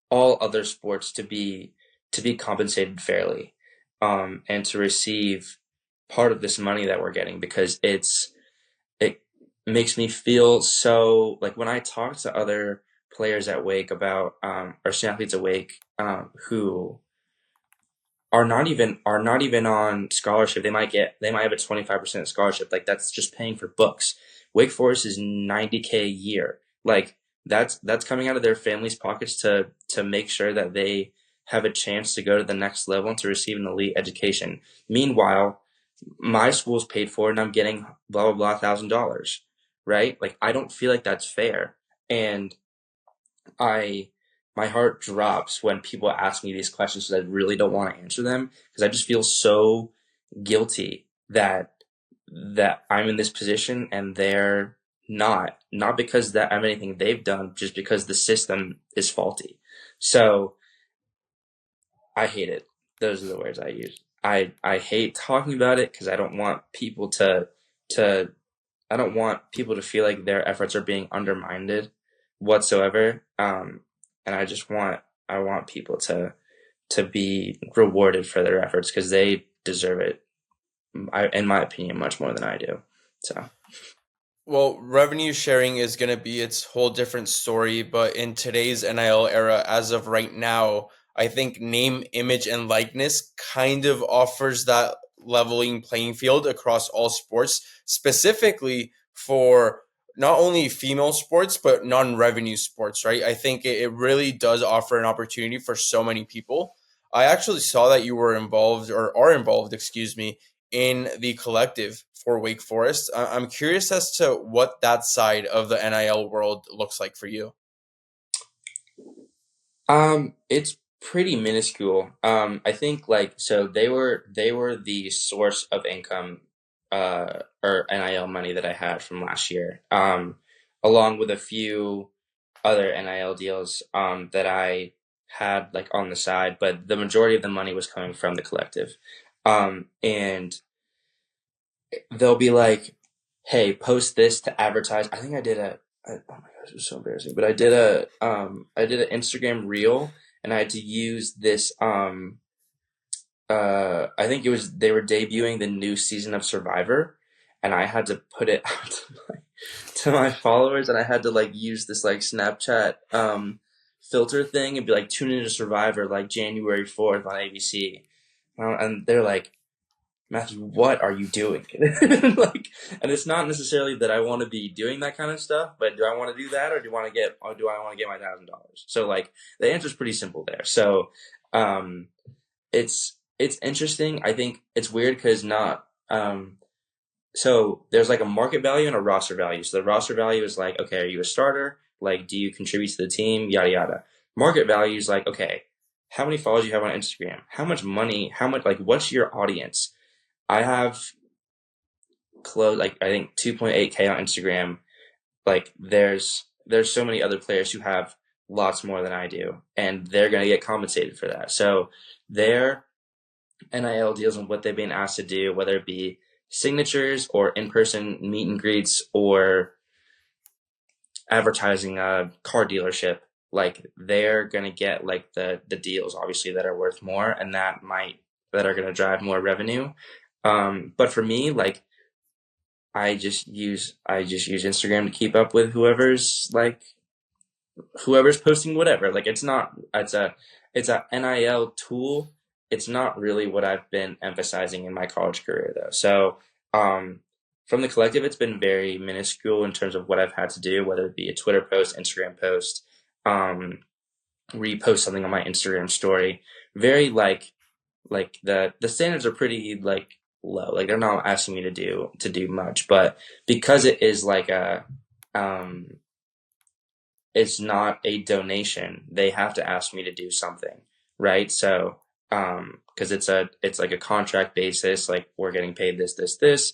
S4: all other sports to be compensated fairly, and to receive part of this money that we're getting, because it makes me feel so, like, when I talk to other players at Wake about or student athletes at Wake, who are not even on scholarship. They might have a 25% scholarship. Like, that's just paying for books. Wake Forest is $90K a year. Like, that's coming out of their families' pockets to make sure that they have a chance to go to the next level and to receive an elite education. Meanwhile, my school's paid for and I'm getting blah blah blah $1,000, right? Like, I don't feel like that's fair. And my heart drops when people ask me these questions, because I really don't want to answer them, because I just feel so guilty that I'm in this position and they're not because that I'm anything they've done, just because the system is faulty. So I hate it. Those are the words I use. I hate talking about it, because I don't want people to feel like their efforts are being undermined whatsoever. And I want people to be rewarded for their efforts, because they deserve it, in my opinion, much more than I do. So,
S2: Well, revenue sharing is going to be its whole different story, but in today's NIL era, as of right now, I think name, image, and likeness kind of offers that leveling playing field across all sports, specifically for not only female sports, but non-revenue sports, right? I think it really does offer an opportunity for so many people. I actually saw that you were involved, or are involved, excuse me, in the collective for Wake Forest. I'm curious as to what that side of the NIL world looks like for you.
S4: it's pretty minuscule. I think, like, so they were the source of income, or NIL money that I had from last year, along with a few other NIL deals, that I had like on the side, but the majority of the money was coming from the collective. And they'll be like, "Hey, post this to advertise." I think I did oh my gosh, it was so embarrassing. But I did an Instagram reel, and I had to use this. I think they were debuting the new season of Survivor, and I had to put it out to my followers, and I had to like use this like Snapchat filter thing and be like, "Tune into Survivor like January 4th on ABC," and they're like, "Matthew, what are you doing?" Like, and it's not necessarily that I want to be doing that kind of stuff, but do I want to do that, or do I want to get my $1,000? So like, the answer is pretty simple there. So, it's interesting. I think it's weird because so there's like a market value and a roster value. So the roster value is like, okay, are you a starter? Like, do you contribute to the team? Yada yada. Market value is like, okay, how many followers do you have on Instagram? How much money? Like, what's your audience? I have like, I think 2.8K on Instagram. Like, there's so many other players who have lots more than I do, and they're going to get compensated for that. So their NIL deals and what they've been asked to do, whether it be signatures or in-person meet and greets or advertising a car dealership, like, they're going to get like the deals, obviously, that are worth more, and that are going to drive more revenue. But for me, like, I just use Instagram to keep up with whoever's like whoever's posting whatever. Like it's a NIL tool. It's not really what I've been emphasizing in my college career though. So from the collective, it's been very minuscule in terms of what I've had to do, whether it be a Twitter post, Instagram post, repost something on my Instagram story. Very like the standards are pretty like low. Like they're not asking me to do much, but because it is like it's not a donation, they have to ask me to do something, right? So because it's like a contract basis, like we're getting paid this.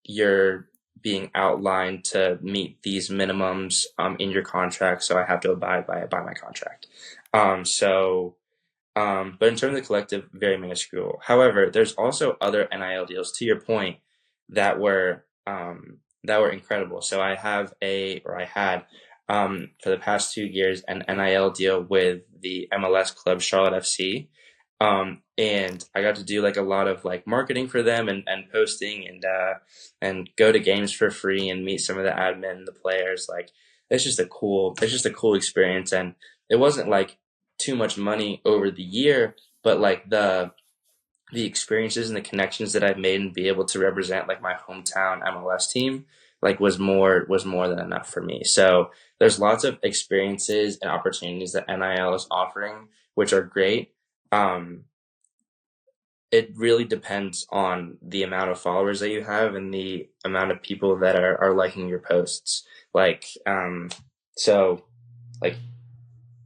S4: You're being outlined to meet these minimums in your contract, so I have to abide by my contract. But in terms of the collective, very minuscule. However, there's also other NIL deals, to your point, that were incredible. So I had for the past 2 years an NIL deal with the MLS club Charlotte FC. And I got to do like a lot of like marketing for them and posting and go to games for free and meet some of the admin, the players. Like it's just a cool experience. And it wasn't like too much money over the year, but like the experiences and the connections that I've made and be able to represent like my hometown MLS team like was more than enough for me. So there's lots of experiences and opportunities that NIL is offering, which are great. It really depends on the amount of followers that you have and the amount of people that are liking your posts. Like, so like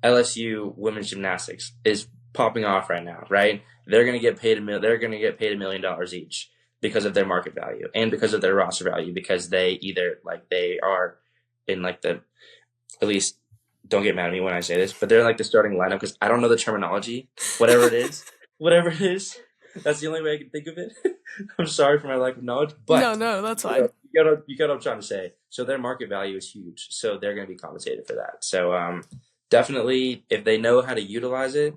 S4: LSU women's gymnastics is popping off right now, right? They're going to get paid $1 million each because of their market value and because of their roster value, because they either like they are in like the, at least don't get mad at me when I say this, but they're like the starting lineup, because I don't know the terminology, whatever it is, that's the only way I can think of it. I'm sorry for my lack of knowledge, but
S1: no, that's fine.
S4: You get what I'm trying to say. So their market value is huge, so they're going to be compensated for that. So definitely, if they know how to utilize it,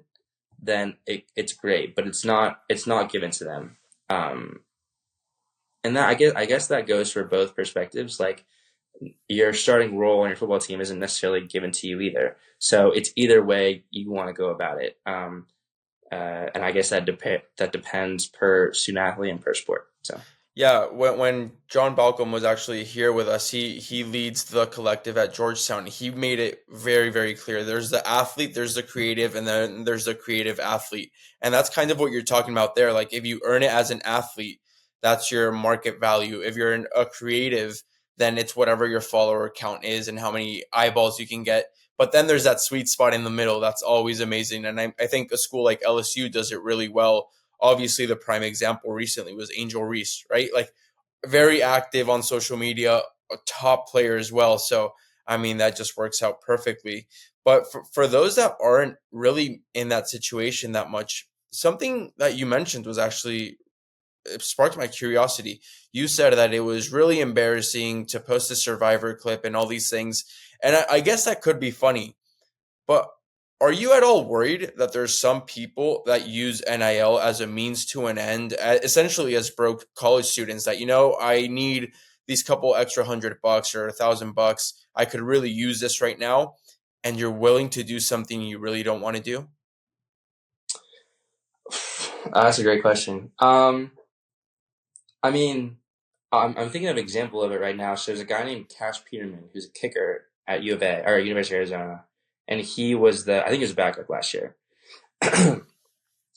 S4: then it's great. But it's not given to them. And that I guess that goes for both perspectives. Like your starting role on your football team isn't necessarily given to you either. So it's either way you want to go about it. And I guess that depends per student athlete and per sport. So
S2: yeah, when John Balcom was actually here with us, he leads the collective at Georgetown. He made it very, very clear. There's the athlete, there's the creative, and then there's the creative athlete. And that's kind of what you're talking about there. Like if you earn it as an athlete, that's your market value. If you're a creative, then it's whatever your follower count is and how many eyeballs you can get. But then there's that sweet spot in the middle. That's always amazing. And I think a school like LSU does it really well. Obviously, the prime example recently was Angel Reese, right? Like very active on social media, a top player as well. So, I mean, that just works out perfectly. But for those that aren't really in that situation that much, something that you mentioned was actually, it sparked my curiosity. You said that it was really embarrassing to post a Survivor clip and all these things. And I guess that could be funny, but are you at all worried that there's some people that use NIL as a means to an end, essentially as broke college students that, I need these couple extra $100 or $1,000. I could really use this right now. And you're willing to do something you really don't want to do?
S4: That's a great question. I mean, I'm thinking of an example of it right now. So there's a guy named Cash Peterman who's a kicker at U of A or University of Arizona, and he was I think he was a backup last year.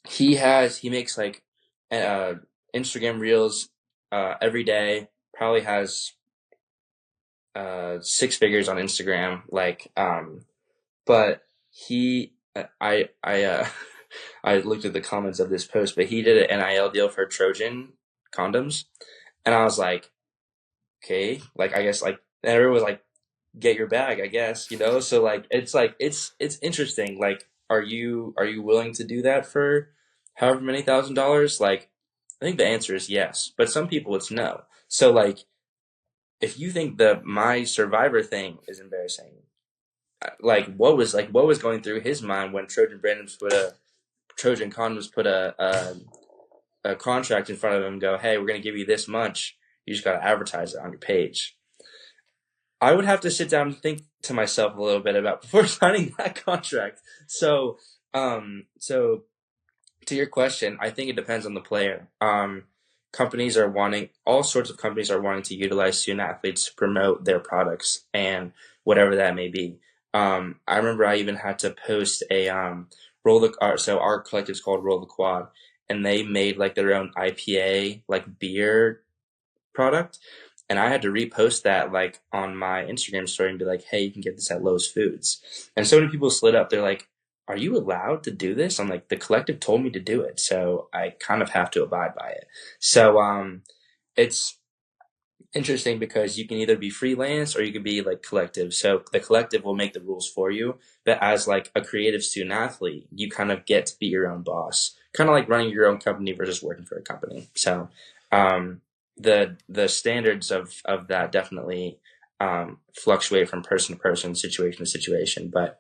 S4: He makes like Instagram reels every day. Probably has 6 figures on Instagram. Like, but I looked at the comments of this post, but he did an NIL deal for Trojan condoms, and I was like, okay, like I guess like and everyone was like, get your bag, I guess, so like it's interesting. Like, are you willing to do that for however many $1,000? Like, I think the answer is yes, but some people it's no. So like, if you think my Survivor thing is embarrassing, like what was going through his mind when Trojan condoms put a contract in front of him and go, hey, we're going to give you this much. You just got to advertise it on your page. I would have to sit down and think to myself a little bit about before signing that contract. So to your question, I think it depends on the player. All sorts of companies are wanting to utilize student athletes to promote their products and whatever that may be. I remember I even had to post a so our collective is called Roll the Quad, and they made like their own IPA like beer product, and I had to repost that like on my Instagram story and be like, hey, you can get this at Lowe's Foods. And so many people slid up. They're like, are you allowed to do this? I'm like, the collective told me to do it, so I kind of have to abide by it. So it's interesting because you can either be freelance or you can be like collective. So the collective will make the rules for you, but as like a creative student athlete, you kind of get to be your own boss, kind of like running your own company versus working for a company. So the standards of that definitely fluctuate from person to person, situation to situation, but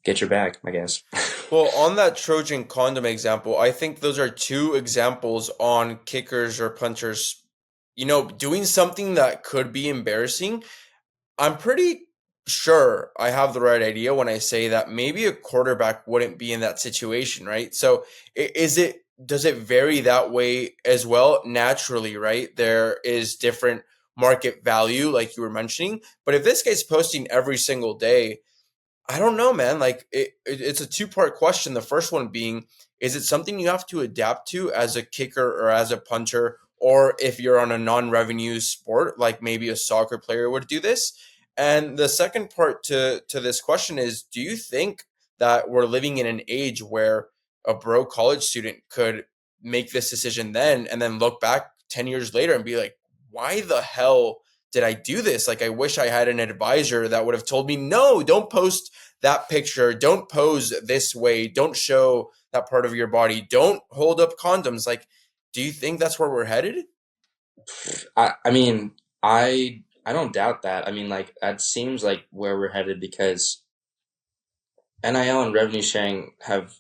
S4: get your bag, I guess.
S2: Well, on that Trojan condom example, I think those are two examples on kickers or punchers, doing something that could be embarrassing. I'm pretty sure I have the right idea when I say that maybe a quarterback wouldn't be in that situation, right? So does it vary that way as well? Naturally, right? There is different market value, like you were mentioning. But if this guy's posting every single day, I don't know, man. Like it's a two-part question. The first one being, is it something you have to adapt to as a kicker or as a punter, or if you're on a non-revenue sport, like maybe a soccer player would do this? And the second part to this question is, do you think that we're living in an age where a broke college student could make this decision then and then look back 10 years later and be like, why the hell did I do this? Like, I wish I had an advisor that would have told me, no, don't post that picture. Don't pose this way. Don't show that part of your body. Don't hold up condoms. Like, do you think that's where we're headed?
S4: I mean, I don't doubt that. I mean, like, that seems like where we're headed because NIL and revenue sharing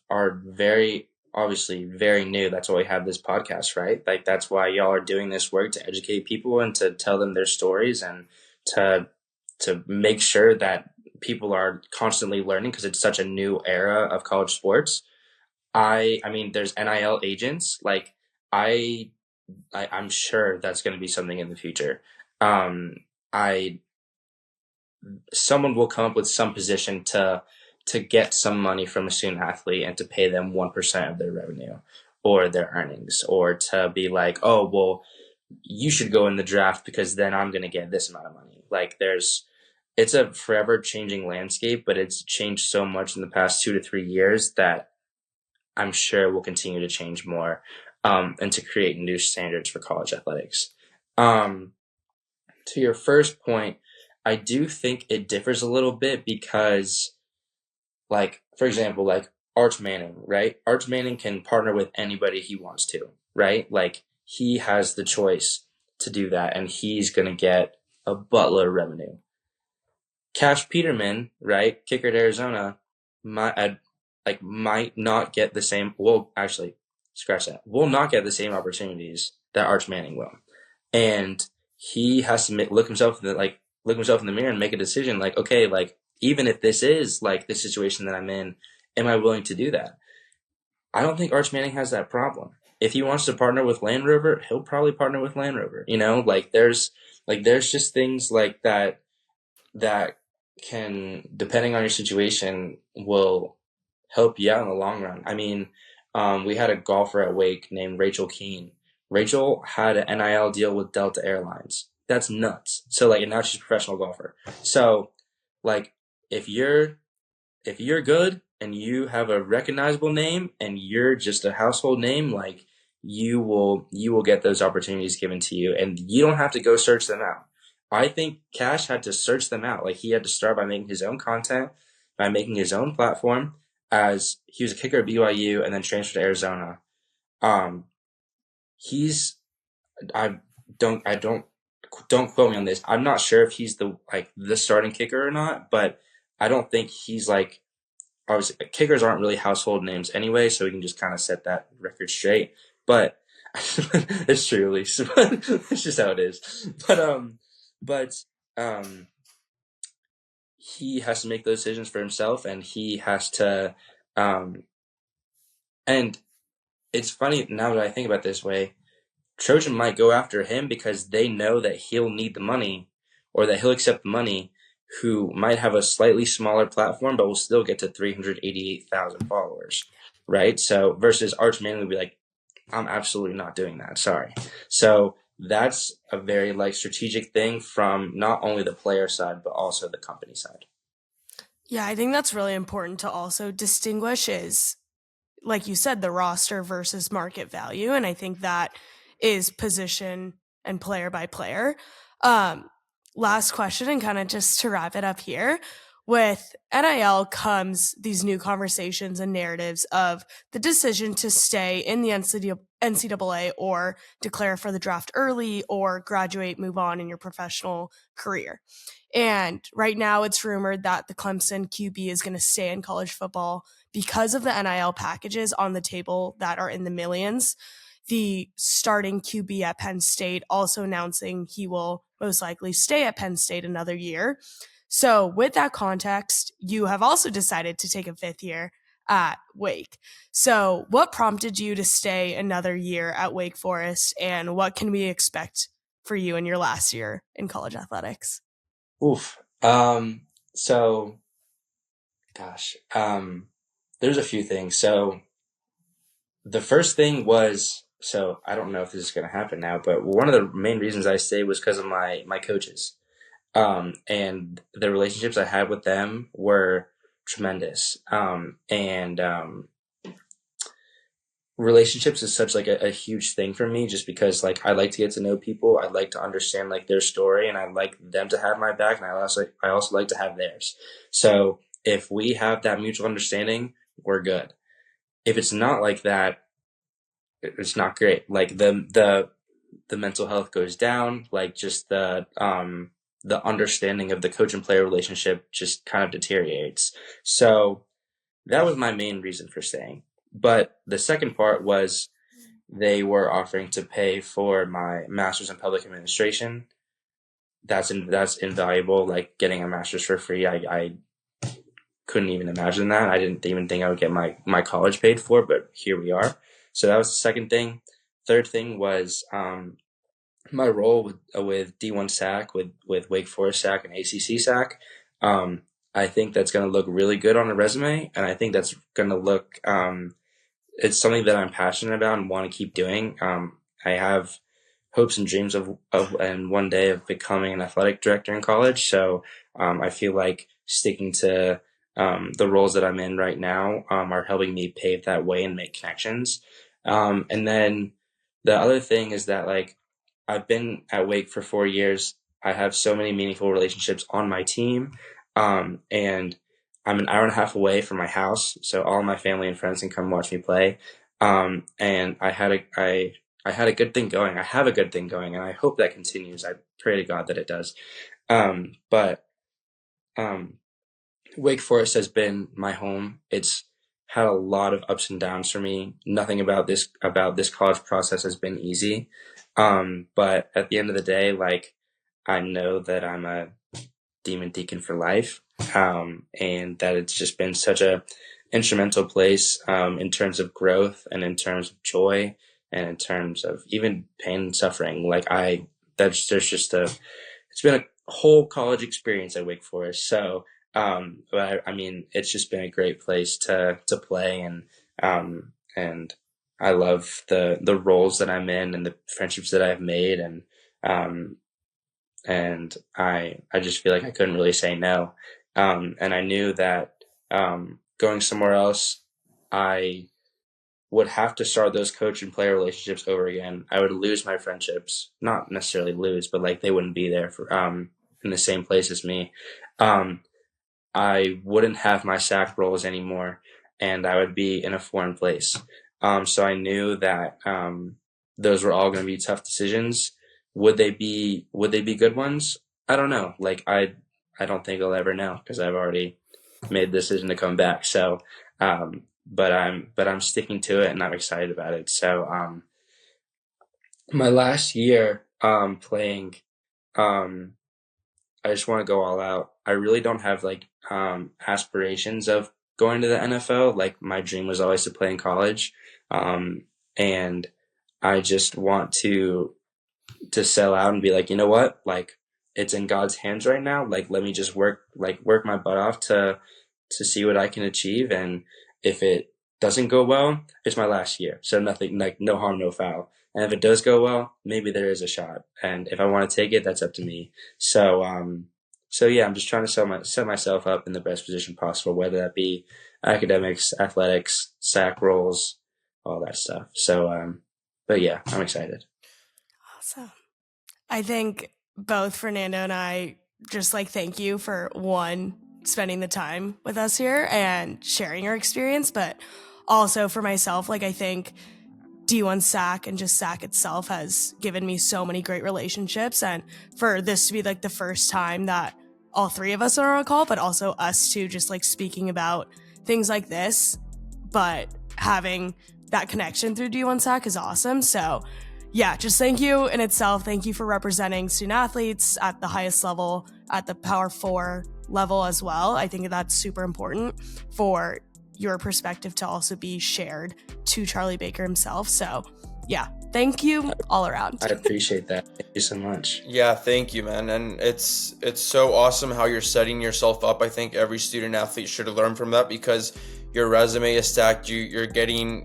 S4: are very obviously very new. That's why we have this podcast, right? Like that's why y'all are doing this work to educate people and to tell them their stories and to make sure that people are constantly learning because it's such a new era of college sports. I mean, there's NIL agents. Like I'm sure that's going to be something in the future. Someone will come up with some position to get some money from a student athlete and to pay them 1% of their revenue or their earnings, or to be like, oh, well, you should go in the draft because then I'm going to get this amount of money. Like it's a forever changing landscape, but it's changed so much in the past 2 to 3 years that I'm sure will continue to change more, and to create new standards for college athletics. To your first point, I do think it differs a little bit because, like, for example, like Arch Manning, right? Arch Manning can partner with anybody he wants to, right? Like he has the choice to do that and he's going to get a buttload of revenue. Cash Peterman, right? Kicker at Arizona might not get the same, well, actually, scratch that. Will not get the same opportunities that Arch Manning will. And he has to look himself in the mirror and make a decision like, okay, like, even if this is like the situation that I'm in, am I willing to do that? I don't think Arch Manning has that problem. If he wants to partner with Land Rover, he'll probably partner with Land Rover. You know, like there's just things like that can, depending on your situation, will help you out in the long run. I mean, we had a golfer at Wake named Rachel Keene. Rachel had an NIL deal with Delta Airlines. That's nuts. So like, and now she's a professional golfer. So like, if you're good and you have a recognizable name and you're just a household name, like you will get those opportunities given to you and you don't have to go search them out. I think Cash had to search them out. Like he had to start by making his own content, by making his own platform, as he was a kicker at BYU and then transferred to Arizona. Don't quote me on this. I'm not sure if he's the starting kicker or not, but I don't think he's like, obviously kickers aren't really household names anyway, so we can just kind of set that record straight. But it's true, Elise. It's just how it is. But he has to make those decisions for himself, and he has to, and it's funny now that I think about it this way, Trojan might go after him because they know that he'll need the money, or that he'll accept the money, who might have a slightly smaller platform but will still get to 388,000 followers, right? So versus Arch Manning would be like, I'm absolutely not doing that, sorry. So that's a very strategic thing from not only the player side but also the company side.
S1: Yeah, I think that's really important to also distinguish is, like you said, the roster versus market value. And I think that is position and player by player. Last question, and kind of just to wrap it up here, with NIL comes these new conversations and narratives of the decision to stay in the NCAA or declare for the draft early or graduate, move on in your professional career. And right now it's rumored that the Clemson QB is going to stay in college football because of the NIL packages on the table that are in the millions. The starting QB at Penn State also announcing he will most likely stay at Penn State another year. So with that context, you have also decided to take a 5th year at Wake. So what prompted you to stay another year at Wake Forest, and what can we expect for you in your last year in college athletics?
S4: Oof. So, gosh, there's a few things. So the first thing was, so I don't know if this is going to happen now, but one of the main reasons I stayed was because of my coaches. And the relationships I had with them were tremendous. Relationships is such a huge thing for me, just because I like to get to know people. I like to understand their story, and I like them to have my back, and I also like to have theirs. So if we have that mutual understanding, we're good. If it's not like that, it's not great. The mental health goes down, just the understanding of the coach and player relationship just kind of deteriorates. So that was my main reason for staying. But the second part was they were offering to pay for my master's in public administration. That's invaluable. Getting a master's for free, I couldn't even imagine that. I didn't even think I would get my college paid for, but here we are. So that was the second thing. Third thing was my role with D1 SAAC, with Wake Forest SAAC and ACC SAAC. I think that's going to look really good on a resume, and I think that's going to look it's something that I'm passionate about and want to keep doing. I have hopes and dreams of and one day of becoming an athletic director in college. So I feel like sticking to the roles that I'm in right now are helping me pave that way and make connections. And then the other thing is that I've been at Wake for 4 years. I have so many meaningful relationships on my team. And I'm an hour and a half away from my house, so all my family and friends can come watch me play. And I had a good thing going. I have a good thing going, and I hope that continues. I pray to God that it does. But Wake Forest has been my home. It's had a lot of ups and downs for me. Nothing about this college process has been easy. But at the end of the day, I know that I'm a Demon Deacon for life, and that it's just been such a instrumental place in terms of growth and in terms of joy and in terms of even pain and suffering. It's been a whole college experience at Wake Forest. So, but I mean, it's just been a great place to play, and I love the roles that I'm in and the friendships that I've made, and I just feel like I couldn't really say no. And I knew that going somewhere else, I would have to start those coach and player relationships over again. I would lose my friendships, not necessarily lose, but they wouldn't be there for in the same place as me. I wouldn't have my SAAC roles anymore, and I would be in a foreign place. So I knew that those were all going to be tough decisions. Would they be good ones? I don't know. I don't think I'll ever know, because I've already made the decision to come back. So, but I'm sticking to it, and I'm excited about it. So, my last year playing, I just want to go all out. I really don't have like aspirations of going to the NFL. Like my dream was always to play in college, and I just want to sell out and be like, you know what, like it's in God's hands right now. Like let me just work my butt off to see what I can achieve, and if it doesn't go well, it's my last year. So nothing, like no harm, no foul. And if it does go well, maybe there is a shot. And if I want to take it, that's up to me. So, yeah, I'm just trying to set myself up in the best position possible, whether that be academics, athletics, SAAC roles, all that stuff. So, but yeah, I'm excited.
S1: Awesome. I think both Fernando and I just like thank you for spending the time with us here and sharing your experience, but also for myself, like I think D1 SAAC and just SAAC itself has given me so many great relationships, and for this to be like the first time that all three of us are on a call, but also us two just like speaking about things like this, but having that connection through D1 SAAC is awesome. So yeah, just thank you in itself. Thank you for representing student athletes at the highest level, at the Power 4 level as well. I think that's super important for your perspective to also be shared to Charlie Baker himself. So yeah, thank you all around.
S4: I appreciate that. Thank you so much.
S2: Yeah, thank you, man. And it's so awesome how you're setting yourself up. I think every student athlete should learn from that, because your resume is stacked. You're getting,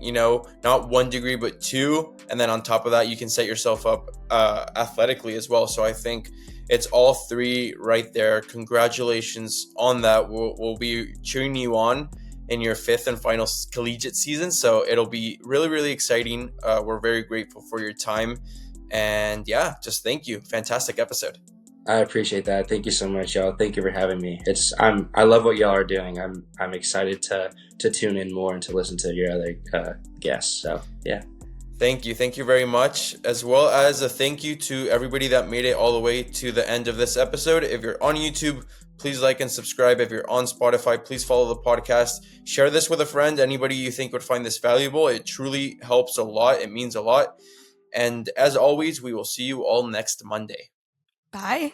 S2: not 1 degree, but 2. And then on top of that, you can set yourself up athletically as well. So I think it's all 3 right there. Congratulations on that. We'll be cheering you on in your 5th and final collegiate season. So it'll be really, really exciting. We're very grateful for your time. And yeah, just thank you. Fantastic episode.
S4: I appreciate that. Thank you so much, y'all. Thank you for having me. I love what y'all are doing. I'm excited to tune in more and to listen to your other guests. So yeah.
S2: Thank you. Thank you very much. As well as a thank you to everybody that made it all the way to the end of this episode. If you're on YouTube, please like and subscribe. If you're on Spotify, please follow the podcast. Share this with a friend, anybody you think would find this valuable. It truly helps a lot. It means a lot. And as always, we will see you all next Monday.
S1: Bye.